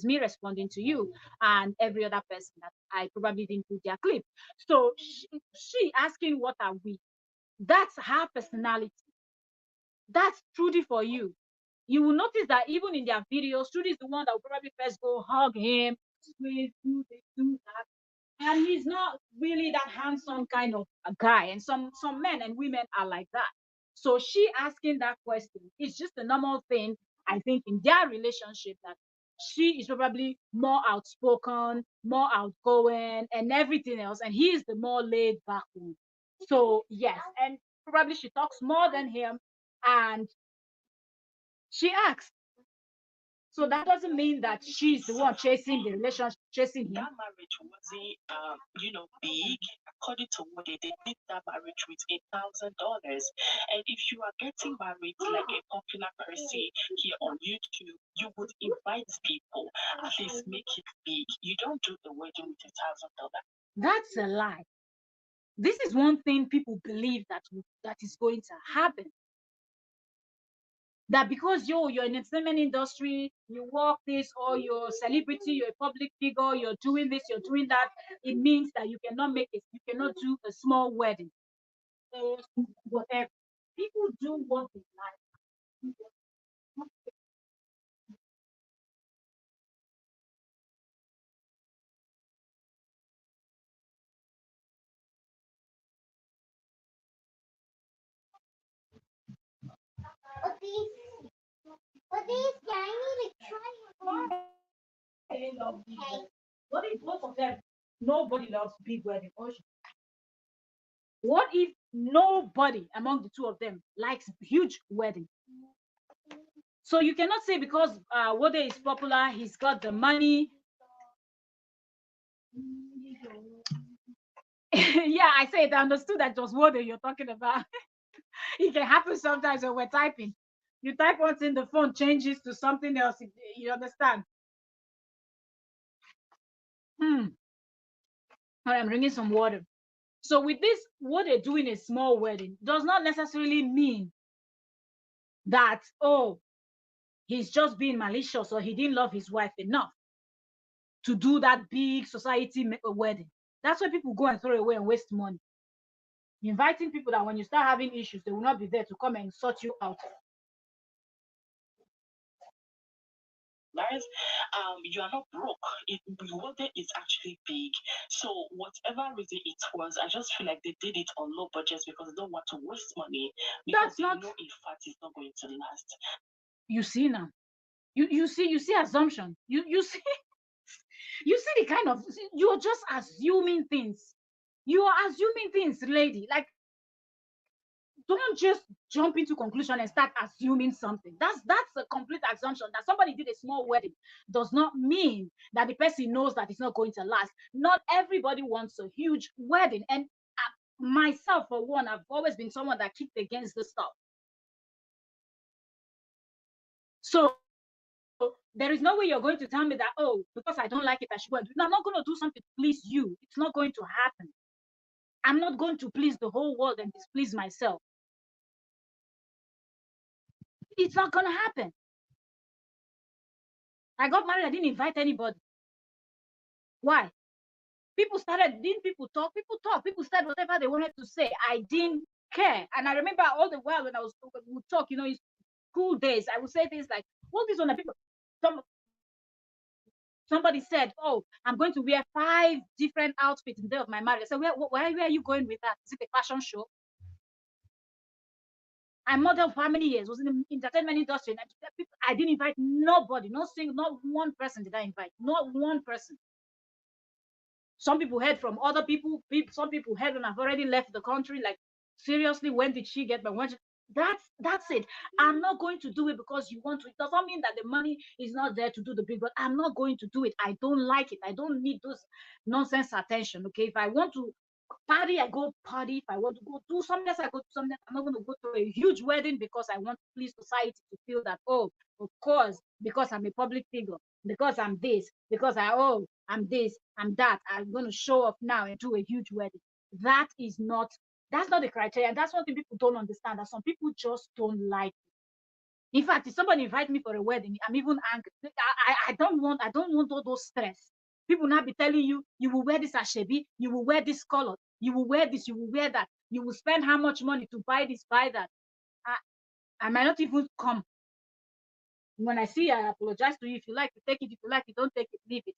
me responding to you and every other person that I probably didn't put their clip. So she asking what are we, that's her personality. That's Trudy for you. You will notice that even in their videos, Trudy is the one that will probably first go hug him, squeeze, do this, do that, and he's not really that handsome kind of a guy. And some men and women are like that. So she asking that question is just a normal thing, I think, in their relationship, that she is probably more outspoken, more outgoing, and everything else, and he is the more laid back one. So yes, and probably she talks more than him, and she asks. So that doesn't mean that she's the one chasing the relationship, chasing him. That marriage wasn't, big. According to what they did that marriage with $8,000. And if you are getting married like a popular person here on YouTube, you would invite people, at least make it big. You don't do the wedding with $1,000. That's a lie. This is one thing people believe that is going to happen. That because you're in the entertainment industry, you work this, or you're a celebrity, you're a public figure, you're doing this, you're doing that, it means that you cannot make it, you cannot do a small wedding or whatever. People do what they like. But these guys, I need to try. They love big wedding. What if both of them, nobody loves big wedding? What if nobody among the two of them likes huge wedding? So you cannot say because Wode is popular, he's got the money. Yeah, I said I understood that it was Wode you're talking about. It can happen sometimes when we're typing. You type once in the phone, changes to something else. You understand? All right, I'm drinking some water. So with this, what they're doing a small wedding does not necessarily mean that, oh, he's just being malicious or he didn't love his wife enough to do that big society wedding. That's why people go and throw away and waste money. Inviting people that when you start having issues, they will not be there to come and sort you out. Guys, you are not broke. Water is actually big. So whatever reason it was, I just feel like they did it on low budget because they don't want to waste money, because That's they not. know in fact it's not going to last. You see now. You see assumption. You see you see the kind of, you're just assuming things. You are assuming things, lady. Like, don't just jump into conclusion and start assuming something. That's a complete assumption. That somebody did a small wedding does not mean that the person knows that it's not going to last. Not everybody wants a huge wedding. And myself, for one, I've always been someone that kicked against this stuff. So there is no way you're going to tell me that, oh, because I don't like it, I should go and do it. No, I'm not going to do something to please you. It's not going to happen. I'm not going to please the whole world and displease myself. It's not going to happen. I got married, I didn't invite anybody. Why? Didn't people talk? People talk. People said whatever they wanted to say. I didn't care. And I remember all the while when I would talk, in school days, I would say things like, all these other people, some Somebody said, "Oh, I'm going to wear 5 different outfits the day of my marriage." I said, where are you going with that? Is it a fashion show? I modeled for how many years? Was in the entertainment industry. And I didn't invite nobody, not one person did I invite. Not one person. Some people heard from other people. Some people heard when I've already left the country. Like, seriously, when did she get my when? That's it. I'm not going to do it because you want to. It doesn't mean that the money is not there to do the big, but I'm not going to do it. I don't like it. I don't need those nonsense attention. Okay, if I want to party, I go party. If I want to go do something else, I go do something. I'm not going to go to a huge wedding because I want to please society to feel that, oh, of course, because I'm a public figure, because I'm this, because I'm this, I'm that. I'm going to show off now and do a huge wedding. That's not the criteria. And that's one thing people don't understand, that some people just don't like it. In fact, if somebody invite me for a wedding, I'm even angry. I don't want all those stress. People now be telling you, you will wear this ashebi, you will wear this color, you will wear this, you will wear that, you will spend how much money to buy this, buy that. I might not even come. When I see, I apologize to you. If you like to take it, if you like it, don't take it, leave it.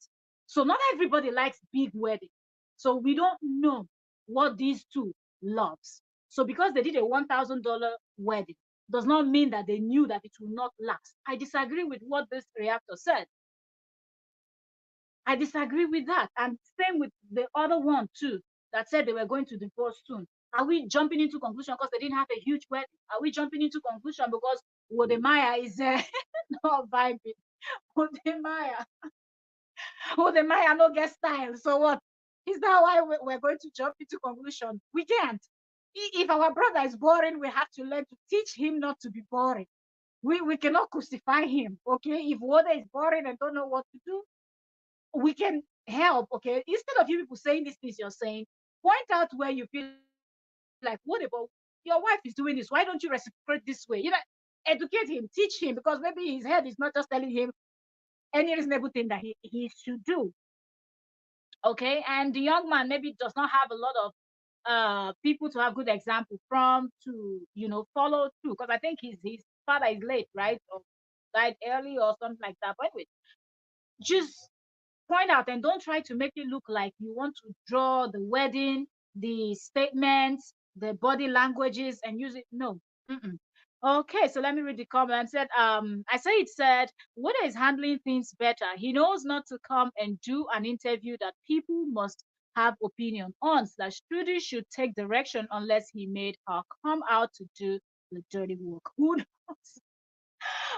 So not everybody likes big wedding. So we don't know what these two loves. So because they did a $1,000 wedding, does not mean that they knew that it will not last. I disagree with what this reactor said. I disagree with that. And same with the other one too, that said they were going to divorce soon. Are we jumping into conclusion because they didn't have a huge wedding? Are we jumping into conclusion because Wode Maya is not vibing? Wode Maya, Wode Maya no get style. So what? Is that why we're going to jump into conclusion? We can't. If our brother is boring, we have to learn to teach him not to be boring. We cannot crucify him, okay? If Wode is boring and don't know what to do, we can help, okay? Instead of you people saying these things you're saying, point out where you feel like, what about your wife is doing this? Why don't you reciprocate this way? Educate him, teach him, because maybe his head is not just telling him any reasonable thing that he should do. Okay, and the young man maybe does not have a lot of people to have good example from to follow through, because I think his father is late, right, or died early or something like that. But anyway, just point out and don't try to make it look like you want to draw the wedding, the statements, the body languages and use it. No. Mm-mm. Okay, so let me read the comment. It said, Wada is handling things better. He knows not to come and do an interview that people must have opinion on. Slash Trudy should take direction unless he made her come out to do the dirty work. Who knows?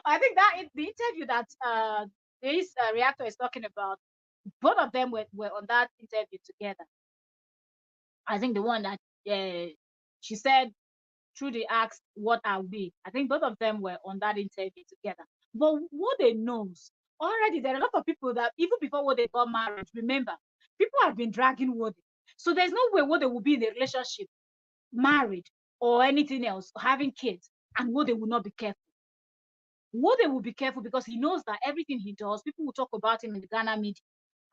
I think that the interview that this reactor is talking about, both of them were on that interview together. I think the one that she said, Trudy asked, "What are we?" I think both of them were on that interview together. But what they knows already, there are a lot of people that even before what they got married, remember, people have been dragging Wode. So there's no way Wode will be in a relationship, married, or anything else, having kids, and Wode will not be careful. Wode will be careful because he knows that everything he does, people will talk about him in the Ghana media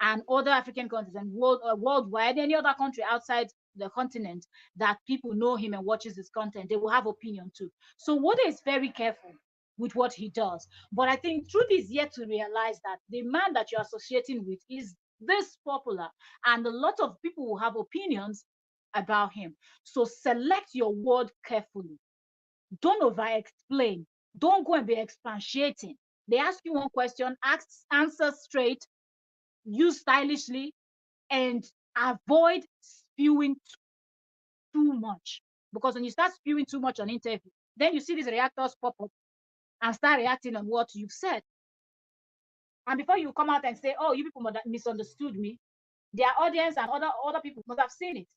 and other African countries and worldwide, any other country outside the continent that people know him and watches his content, they will have opinion too. So Wode is very careful with what he does. But I think truth is yet to realize that the man that you're associating with is this popular, and a lot of people will have opinions about him. So select your word carefully. Don't over explain. Don't go and be expatiating. They ask you one question, answer straight, use stylishly, and avoid spewing too much. Because when you start spewing too much on interview, then you see these reactors pop up and start reacting on what you've said. And before you come out and say, "Oh, you people misunderstood me," their audience and other people must have seen it.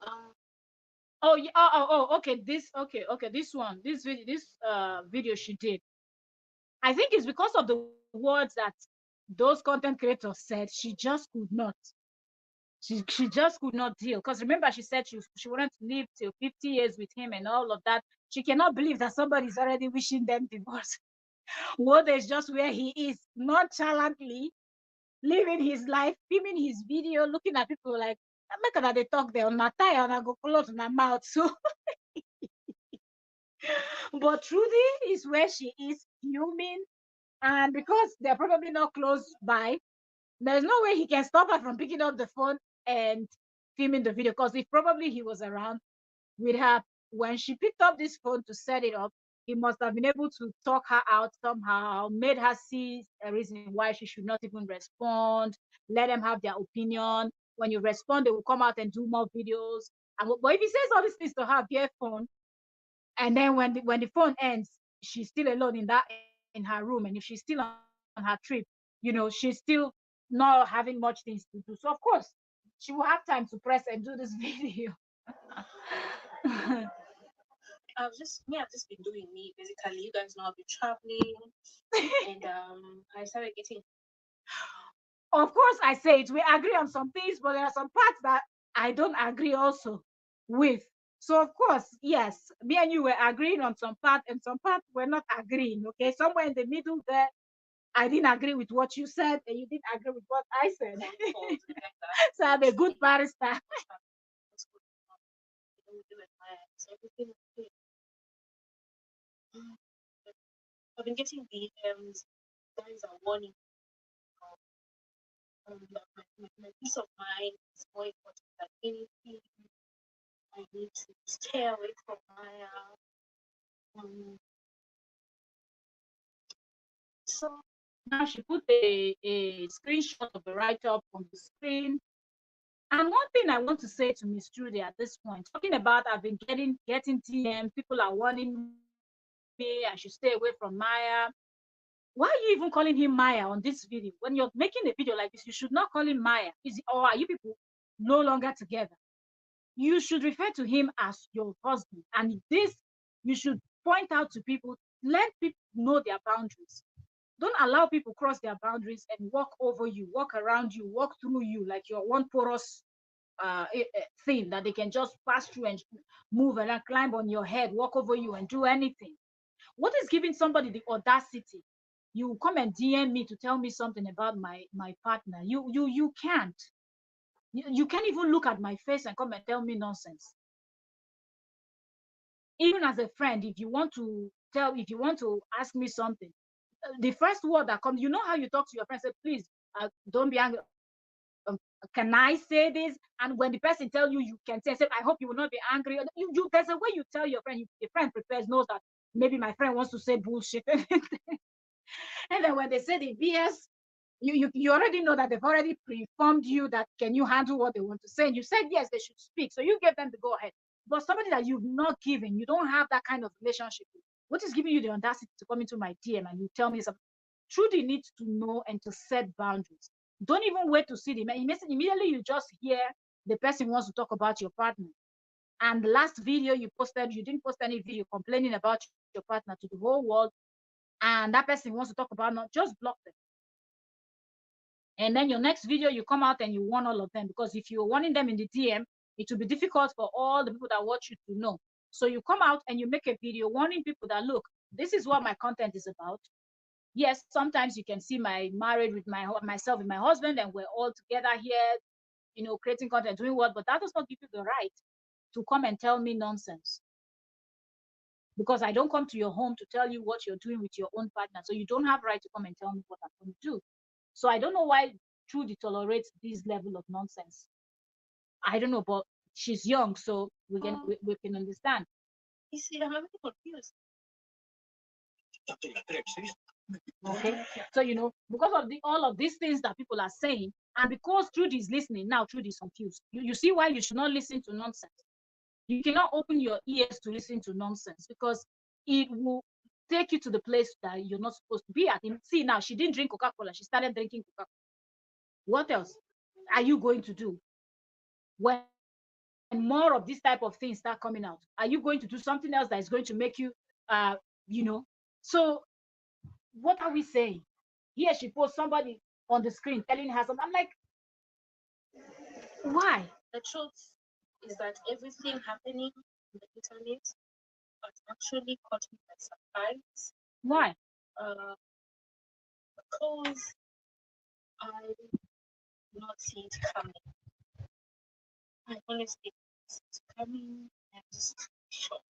Um, Oh, yeah, okay. This video she did. I think it's because of the words that those content creators said. She just could not deal. Because remember, she said she wanted to live till 50 years with him and all of that. She cannot believe that somebody's already wishing them divorce. Wode is just where he is, nonchalantly living his life, filming his video, looking at people like, make that they talk there on my tie and I go close my mouth. So, but Trudy is where she is fuming, and because they're probably not close by, there's no way he can stop her from picking up the phone and filming the video. Because if probably he was around with her when she picked up this phone to set it up, he must have been able to talk her out somehow, made her see a reason why she should not even respond, let them have their opinion. When you respond, they will come out and do more videos. But if he says all these things to her via phone, and then when the phone ends, she's still alone in her room, and if she's still on her trip, she's still not having much things to do. So of course, she will have time to press and do this video. I've just been doing me basically. You guys know I've been traveling, and I started getting. Of course, I say it. We agree on some things, but there are some parts that I don't agree also with. So of course, yes, me and you were agreeing on some part, and some part we're not agreeing. Okay, somewhere in the middle there, I didn't agree with what you said, and you didn't agree with what I said. So I'm a good barrister. So everything. I've been getting DMs. Guys are warning. That my peace of mind is more important than anything. I need to stay away from Maya. So now she put a screenshot of the write-up on the screen. And one thing I want to say to Miss Trudy at this point, talking about I've been getting DM, people are warning me I should stay away from Maya. Why are you even calling him Maya on this video? When you're making a video like this, you should not call him Maya. Or are you people no longer together? You should refer to him as your husband. And this, you should point out to people, let people know their boundaries. Don't allow people cross their boundaries and walk over you, walk around you, walk through you like you're one porous thing that they can just pass through and move and climb on your head, walk over you and do anything. What is giving somebody the audacity? You come and DM me to tell me something about my partner. You can't. You can't even look at my face and come and tell me nonsense. Even as a friend, if you want to ask me something, the first word that comes, you know how you talk to your friend, say, please, don't be angry. Can I say this? And when the person tell you, you can say, I hope you will not be angry. There's a way you tell your friend. Your friend prepares, knows that maybe my friend wants to say bullshit. And then when they say the BS, you already know that they've already pre-informed you that can you handle what they want to say. And you said yes, they should speak. So you gave them the go ahead. But somebody that you've not given, you don't have that kind of relationship with. What is giving you the audacity to come into my DM and you tell me something? Trudy needs to know and to set boundaries. Don't even wait to see them. Immediately you just hear the person wants to talk about your partner. And the last video you posted, you didn't post any video complaining about your partner to the whole world. And that person wants to talk about not just block them. And then your next video, you come out and you warn all of them, because if you're warning them in the DM, it will be difficult for all the people that watch you to know. So you come out and you make a video warning people that, look, this is what my content is about. Yes, sometimes you can see my marriage with myself and my husband, and we're all together here, creating content, doing what, but that does not give you the right to come and tell me nonsense. Because I don't come to your home to tell you what you're doing with your own partner. So you don't have right to come and tell me what I'm going to do. So I don't know why Trudy tolerates this level of nonsense. I don't know, but she's young, so we can understand. You see, I'm a bit confused. Okay, so because of all of these things that people are saying, and because Trudy is listening now, Trudy is confused. You see why you should not listen to nonsense. You cannot open your ears to listen to nonsense, because it will take you to the place that you're not supposed to be at. See, now she didn't drink Coca-Cola, she started drinking Coca-Cola. What else are you going to do when more of these type of things start coming out? Are you going to do something else that is going to make you so what are we saying? Here she posts somebody on the screen telling her something. I'm like, why? The truth is that everything happening on the internet has actually caught me by surprise. Why? Because I did not see it coming. I honestly it's coming and just shocked.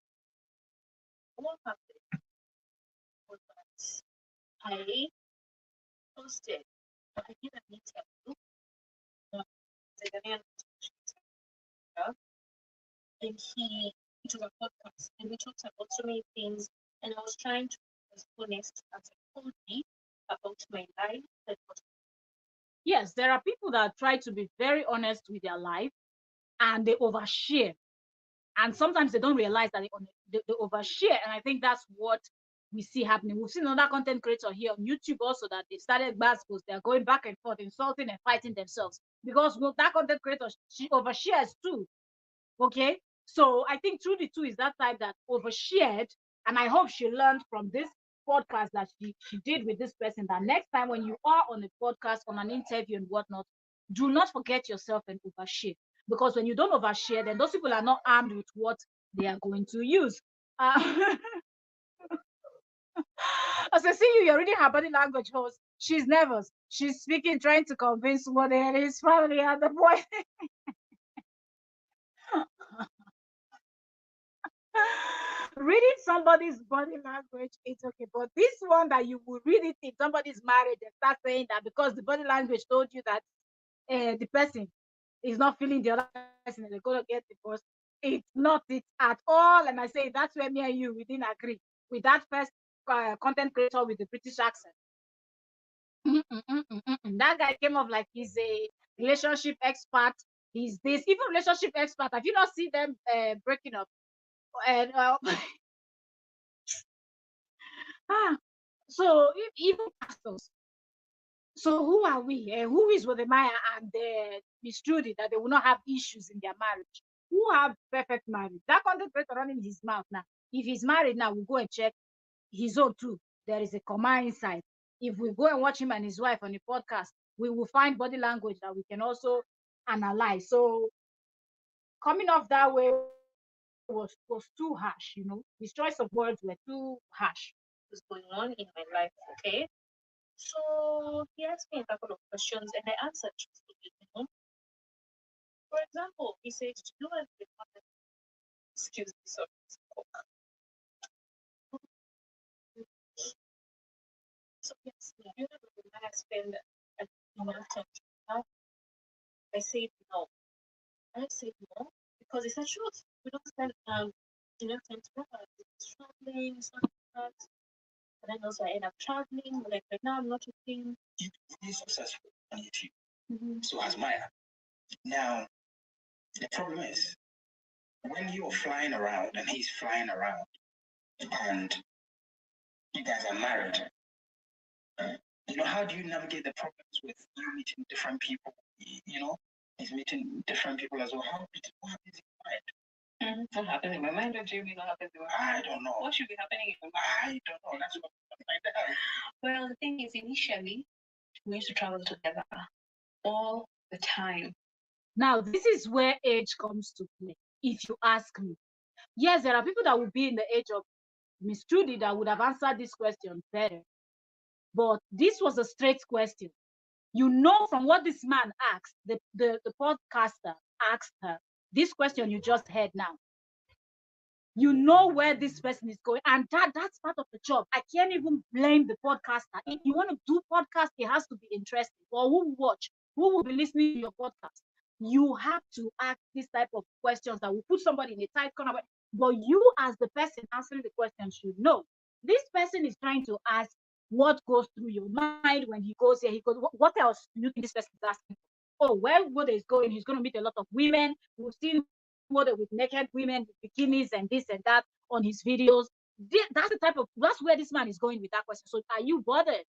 What happened was that I posted I did an interview the Ghanaian and it was a podcast and we talked about so many things and I was trying to be as honest as I could be about my life and what Yes, there are people that try to be very honest with their life and they overshare. And sometimes they don't realize that they overshare. And I think that's what we see happening. We've seen another content creator here on YouTube also that they started gospels. They're going back and forth, insulting and fighting themselves because well, that content creator, she overshares too. Okay. So I think Trudy too is that type that overshared. And I hope she learned from this podcast that she did with this person that next time when you are on a podcast, on an interview and whatnot, do not forget yourself and overshare. Because when you don't overshare, then those people are not armed with what they are going to use. As I see you, you're reading her body language host. She's nervous. She's speaking, trying to convince what it is family and the boy. Reading somebody's body language, it's okay. But this one that you will read it if somebody's married and start saying that because the body language told you that the person is not feeling the other person and they're going to get divorced. It's not it at all. And I say that's where me and you we didn't agree with that first content creator with the British accent. That guy came off like he's a relationship expert. He's this even relationship expert. Have you not seen them breaking up? And ah, so even pastors. So who are we? Who is Wode Maya and Miss Trudy that they will not have issues in their marriage? Who have perfect marriage? That content creator running his mouth now. If he's married now, we'll go and check his own too. There is a comma inside. If we go and watch him and his wife on the podcast, we will find body language that we can also analyze. So coming off that way was too harsh, you know. His choice of words were too harsh. was going on in my life, okay? So he asked me a couple of questions and I answered truthfully, you know. For example, he said, "Do you want to become excuse me, sorry, so yes, do you have a man spend enough time to have?" I said no. I said no because it's a truth. We don't spend enough time together. It's traveling, it's not that. And then also I end up traveling. Like right now, I'm not working. You've been successful on YouTube. So has Maya. Now, the problem is when you're flying around and he's flying around and you guys are married, you know, how do you navigate the problems with you meeting different people? You know, he's meeting different people as well. What happens in your mind? What happens in my mind? What do you mean what happens in my mind? I don't know. What should be happening in my mind? I don't know. That's what I'm like that. Well, the thing is, initially, we used to travel together all the time. Now, this is where age comes to play, if you ask me. Yes, there are people that will be in the age of Miss Trudy that would have answered this question better. But this was a straight question. You know, from what this man asked, the podcaster asked her, this question you just heard now. You know where this person is going, and that's part of the job. I can't even blame the podcaster. If you want to do podcast, it has to be interesting. Or who will watch, who will be listening to your podcast? You have to ask this type of questions that will put somebody in a tight corner. But you, as the person answering the question, should know. This person is trying to ask what goes through your mind when he goes here. He goes, what else do you think this person is asking? Oh, where Wode is going, he's going to meet a lot of women. We've seen Wode with naked women, with bikinis and this and that on his videos. That's where this man is going with that question. So are you bothered?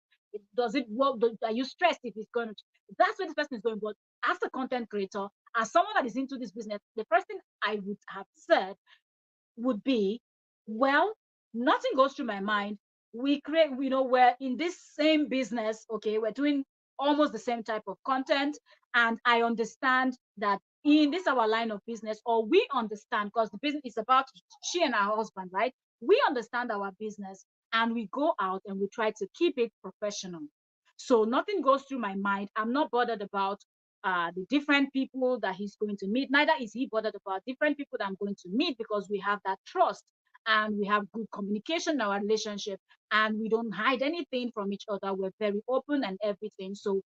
Does it work? Are you stressed if it's going to? That's where this person is going. But as a content creator, as someone that is into this business, the first thing I would have said would be, well, nothing goes through my mind. We create, you know, we're in this same business, okay, we're doing almost the same type of content, and I understand that in this our line of business, or we understand, because the business is about she and our husband, right? We understand our business and we go out and we try to keep it professional. So nothing goes through my mind. I'm not bothered about the different people that he's going to meet. Neither is he bothered about different people that I'm going to meet, because we have that trust and we have good communication in our relationship, and we don't hide anything from each other. We're very open and everything. So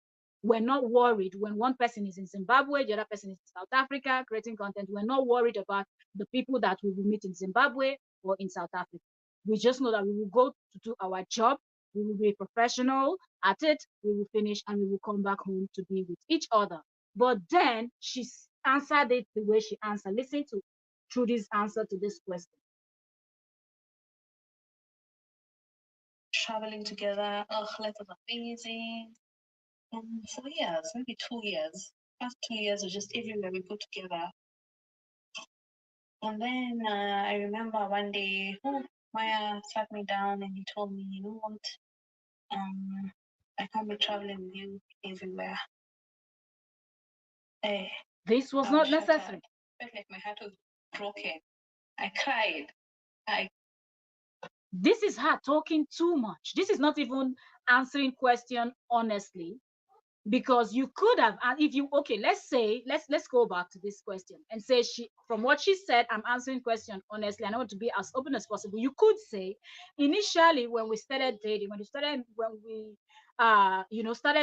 we're not worried when one person is in Zimbabwe, the other person is in South Africa creating content. We're not worried about the people that we will meet in Zimbabwe or in South Africa. We just know that we will go to do our job, we will be professional at it, we will finish, and we will come back home to be with each other. But then she answered it the way she answered. Listen to Trudy's answer to this question. Traveling together, life was amazing. For years, maybe 2 years. Past 2 years are just everywhere we go together. And then I remember one day, Maya sat me down and he told me, you know what? I can't be traveling with you everywhere. Hey, this was not necessary. I felt like my heart was broken. I cried. This is her talking too much. This is not even answering question honestly, because you could have, and if you, okay, let's go back to this question and say, from what she said, I'm answering question honestly, and I want to be as open as possible. You could say, initially when we started dating, when we started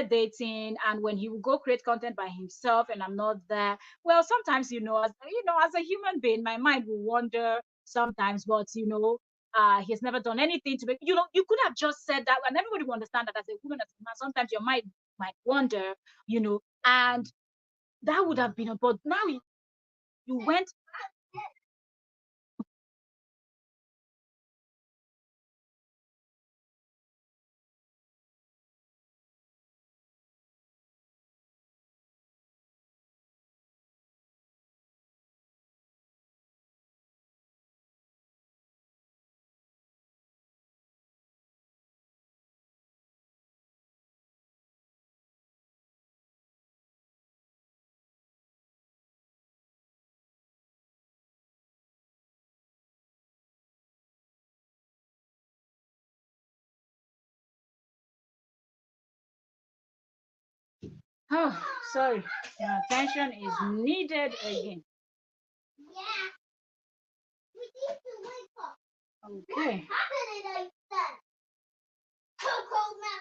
dating, and when he would go create content by himself and I'm not there, well, sometimes, as a human being, my mind will wander sometimes, but he has never done anything to make, you could have just said that, and everybody will understand that as a woman, as a man, sometimes your mind might wonder, and that would have been, but now you went. Oh, sorry. My attention is needed again. Okay.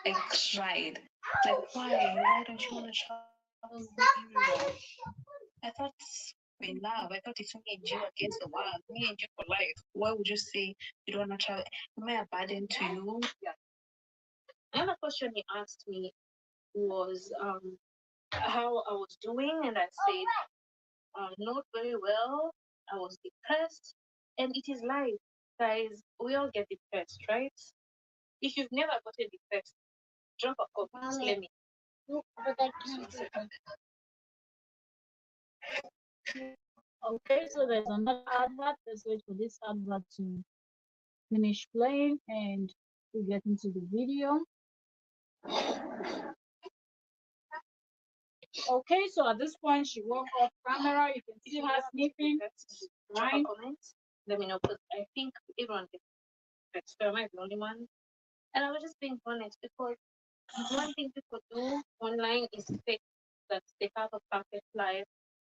I cried. Like, why? Why don't you want to travel with me? I thought we're in love. I thought it's me and you against the world, me and you for life. Why would you say you don't want to travel? Am I a burden to you? Yeah. Another question he asked me was how I was doing, and I said not very well. I was depressed, and it is life, guys. We all get depressed, right? If you've never gotten depressed, drop a comment. Let me. Okay, so there's another advert. Let's wait for this advert to finish playing and we get into the video. Okay, so at this point she walked off camera. You can see her sniffing. Right. Let me know, because I think everyone gets depressed. Am I the only one? And I was just being honest, because one thing people do online is fake that they have a perfect life.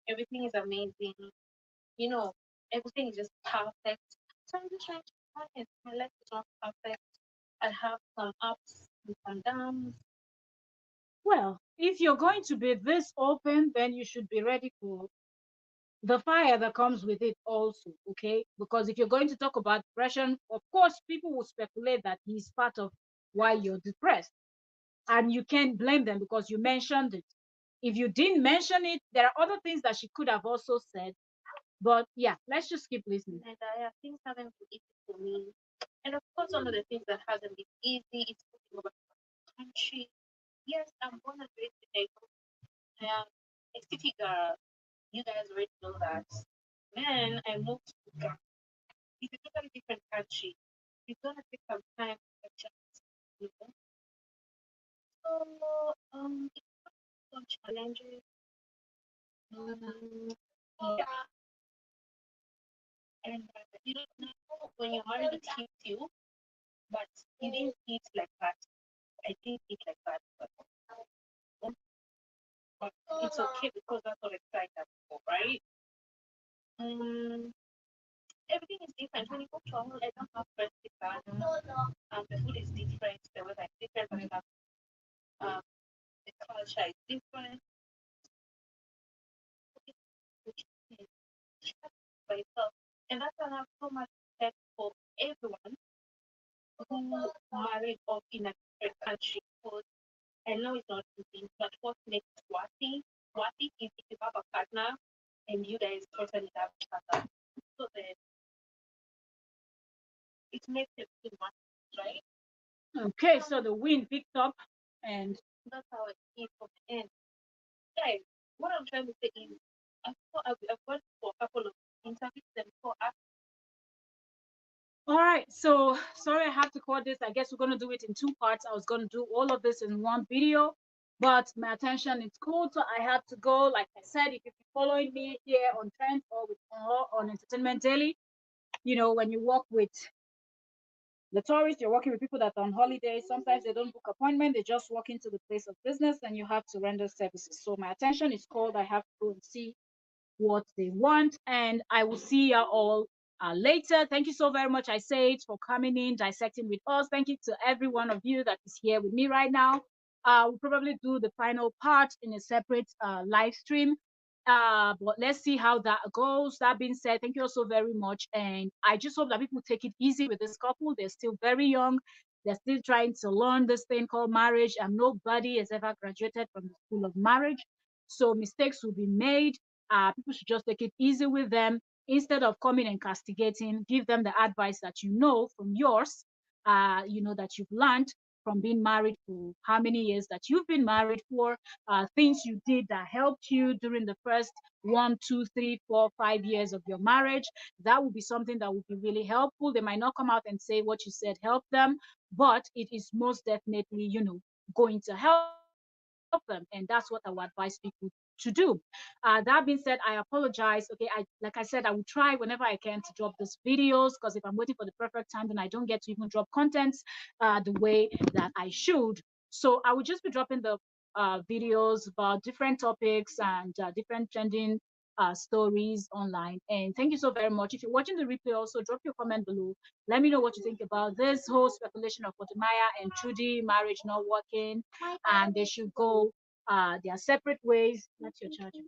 Everything is amazing. Everything is just perfect. So I'm just trying to be honest. My life is not perfect. I have some ups and some downs. Well, if you're going to be this open, then you should be ready for the fire that comes with it also, okay? Because if you're going to talk about depression, of course, people will speculate that he's part of why you're depressed. And you can't blame them because you mentioned it. If you didn't mention it, there are other things that she could have also said. But yeah, let's just keep listening. And things haven't been easy for me. And of course, one of the things that hasn't been easy is moving over to the country. Yes, I'm born and raised in Lagos. I am a city girl. You guys already know that. Then I moved to Ghana. It's a totally different country. It's gonna take some time to adjust, you know. So it's some challenges. Yeah. And now when you're married, it hits you, but it didn't hit like that. I didn't hit like that. But but it's okay because that's what excited for, right? Everything is different. When you go to I don't have friends with Ghana. The food is different, the weather is different, but the culture is different. By itself. And that's why I have so much respect for everyone who married off in a different country. Because I know it's not easy, but what makes Wati is if you have a partner and you guys totally love each other. So then it makes it too much, right? Okay, so the wind picked up, and that's how it is from the end. Guys, what I'm trying to say is, I've gone for a couple of interviews and for all right. So sorry, I have to call this. I guess we're gonna do it in two parts. I was gonna do all of this in one video, but my attention is cold, so I have to go. Like I said, if you've been following me here on Trend or on Entertainment Daily, you know when you work with the tourists, you're working with people that are on holiday. Sometimes they don't book appointment, they just walk into the place of business and you have to render services. So my attention is called. I have to go and see what they want, and I will see you all later. Thank you so very much, I say it, for coming in, dissecting with us. Thank you to every one of you that is here with me right now. We'll probably do the final part in a separate live stream. But let's see how that goes. That being said, thank you also very much. And I just hope that people take it easy with this couple. They're still very young. They're still trying to learn this thing called marriage, and nobody has ever graduated from the school of marriage. So mistakes will be made. People should just take it easy with them instead of coming and castigating. Give them the advice that you know from yours, that you've learned from being married for how many years that you've been married for, things you did that helped you during the first 1, 2, 3, 4, 5 years of your marriage. That would be something that would be really helpful. They might not come out and say what you said helped them, but it is most definitely, going to help them. And that's what I would advise people to do. That being said, I apologize. Okay, like I said, I will try whenever I can to drop these videos, because if I'm waiting for the perfect time, then I don't get to even drop contents the way that I should. So I will just be dropping the videos about different topics and different trending stories online. And thank you so very much. If you're watching the replay, also drop your comment below. Let me know what you think about this whole speculation of Wode Maya and Trudy marriage not working, and they should go their separate ways. That's your charger.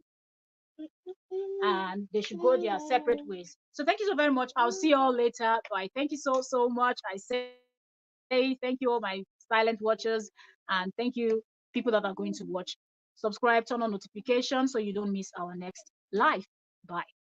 And they should go their separate ways. So thank you so very much. I'll see you all later. Bye. Thank you so much. I say thank you all my silent watchers, and thank you people that are going to watch. Subscribe, turn on notifications so you don't miss our next live. Bye.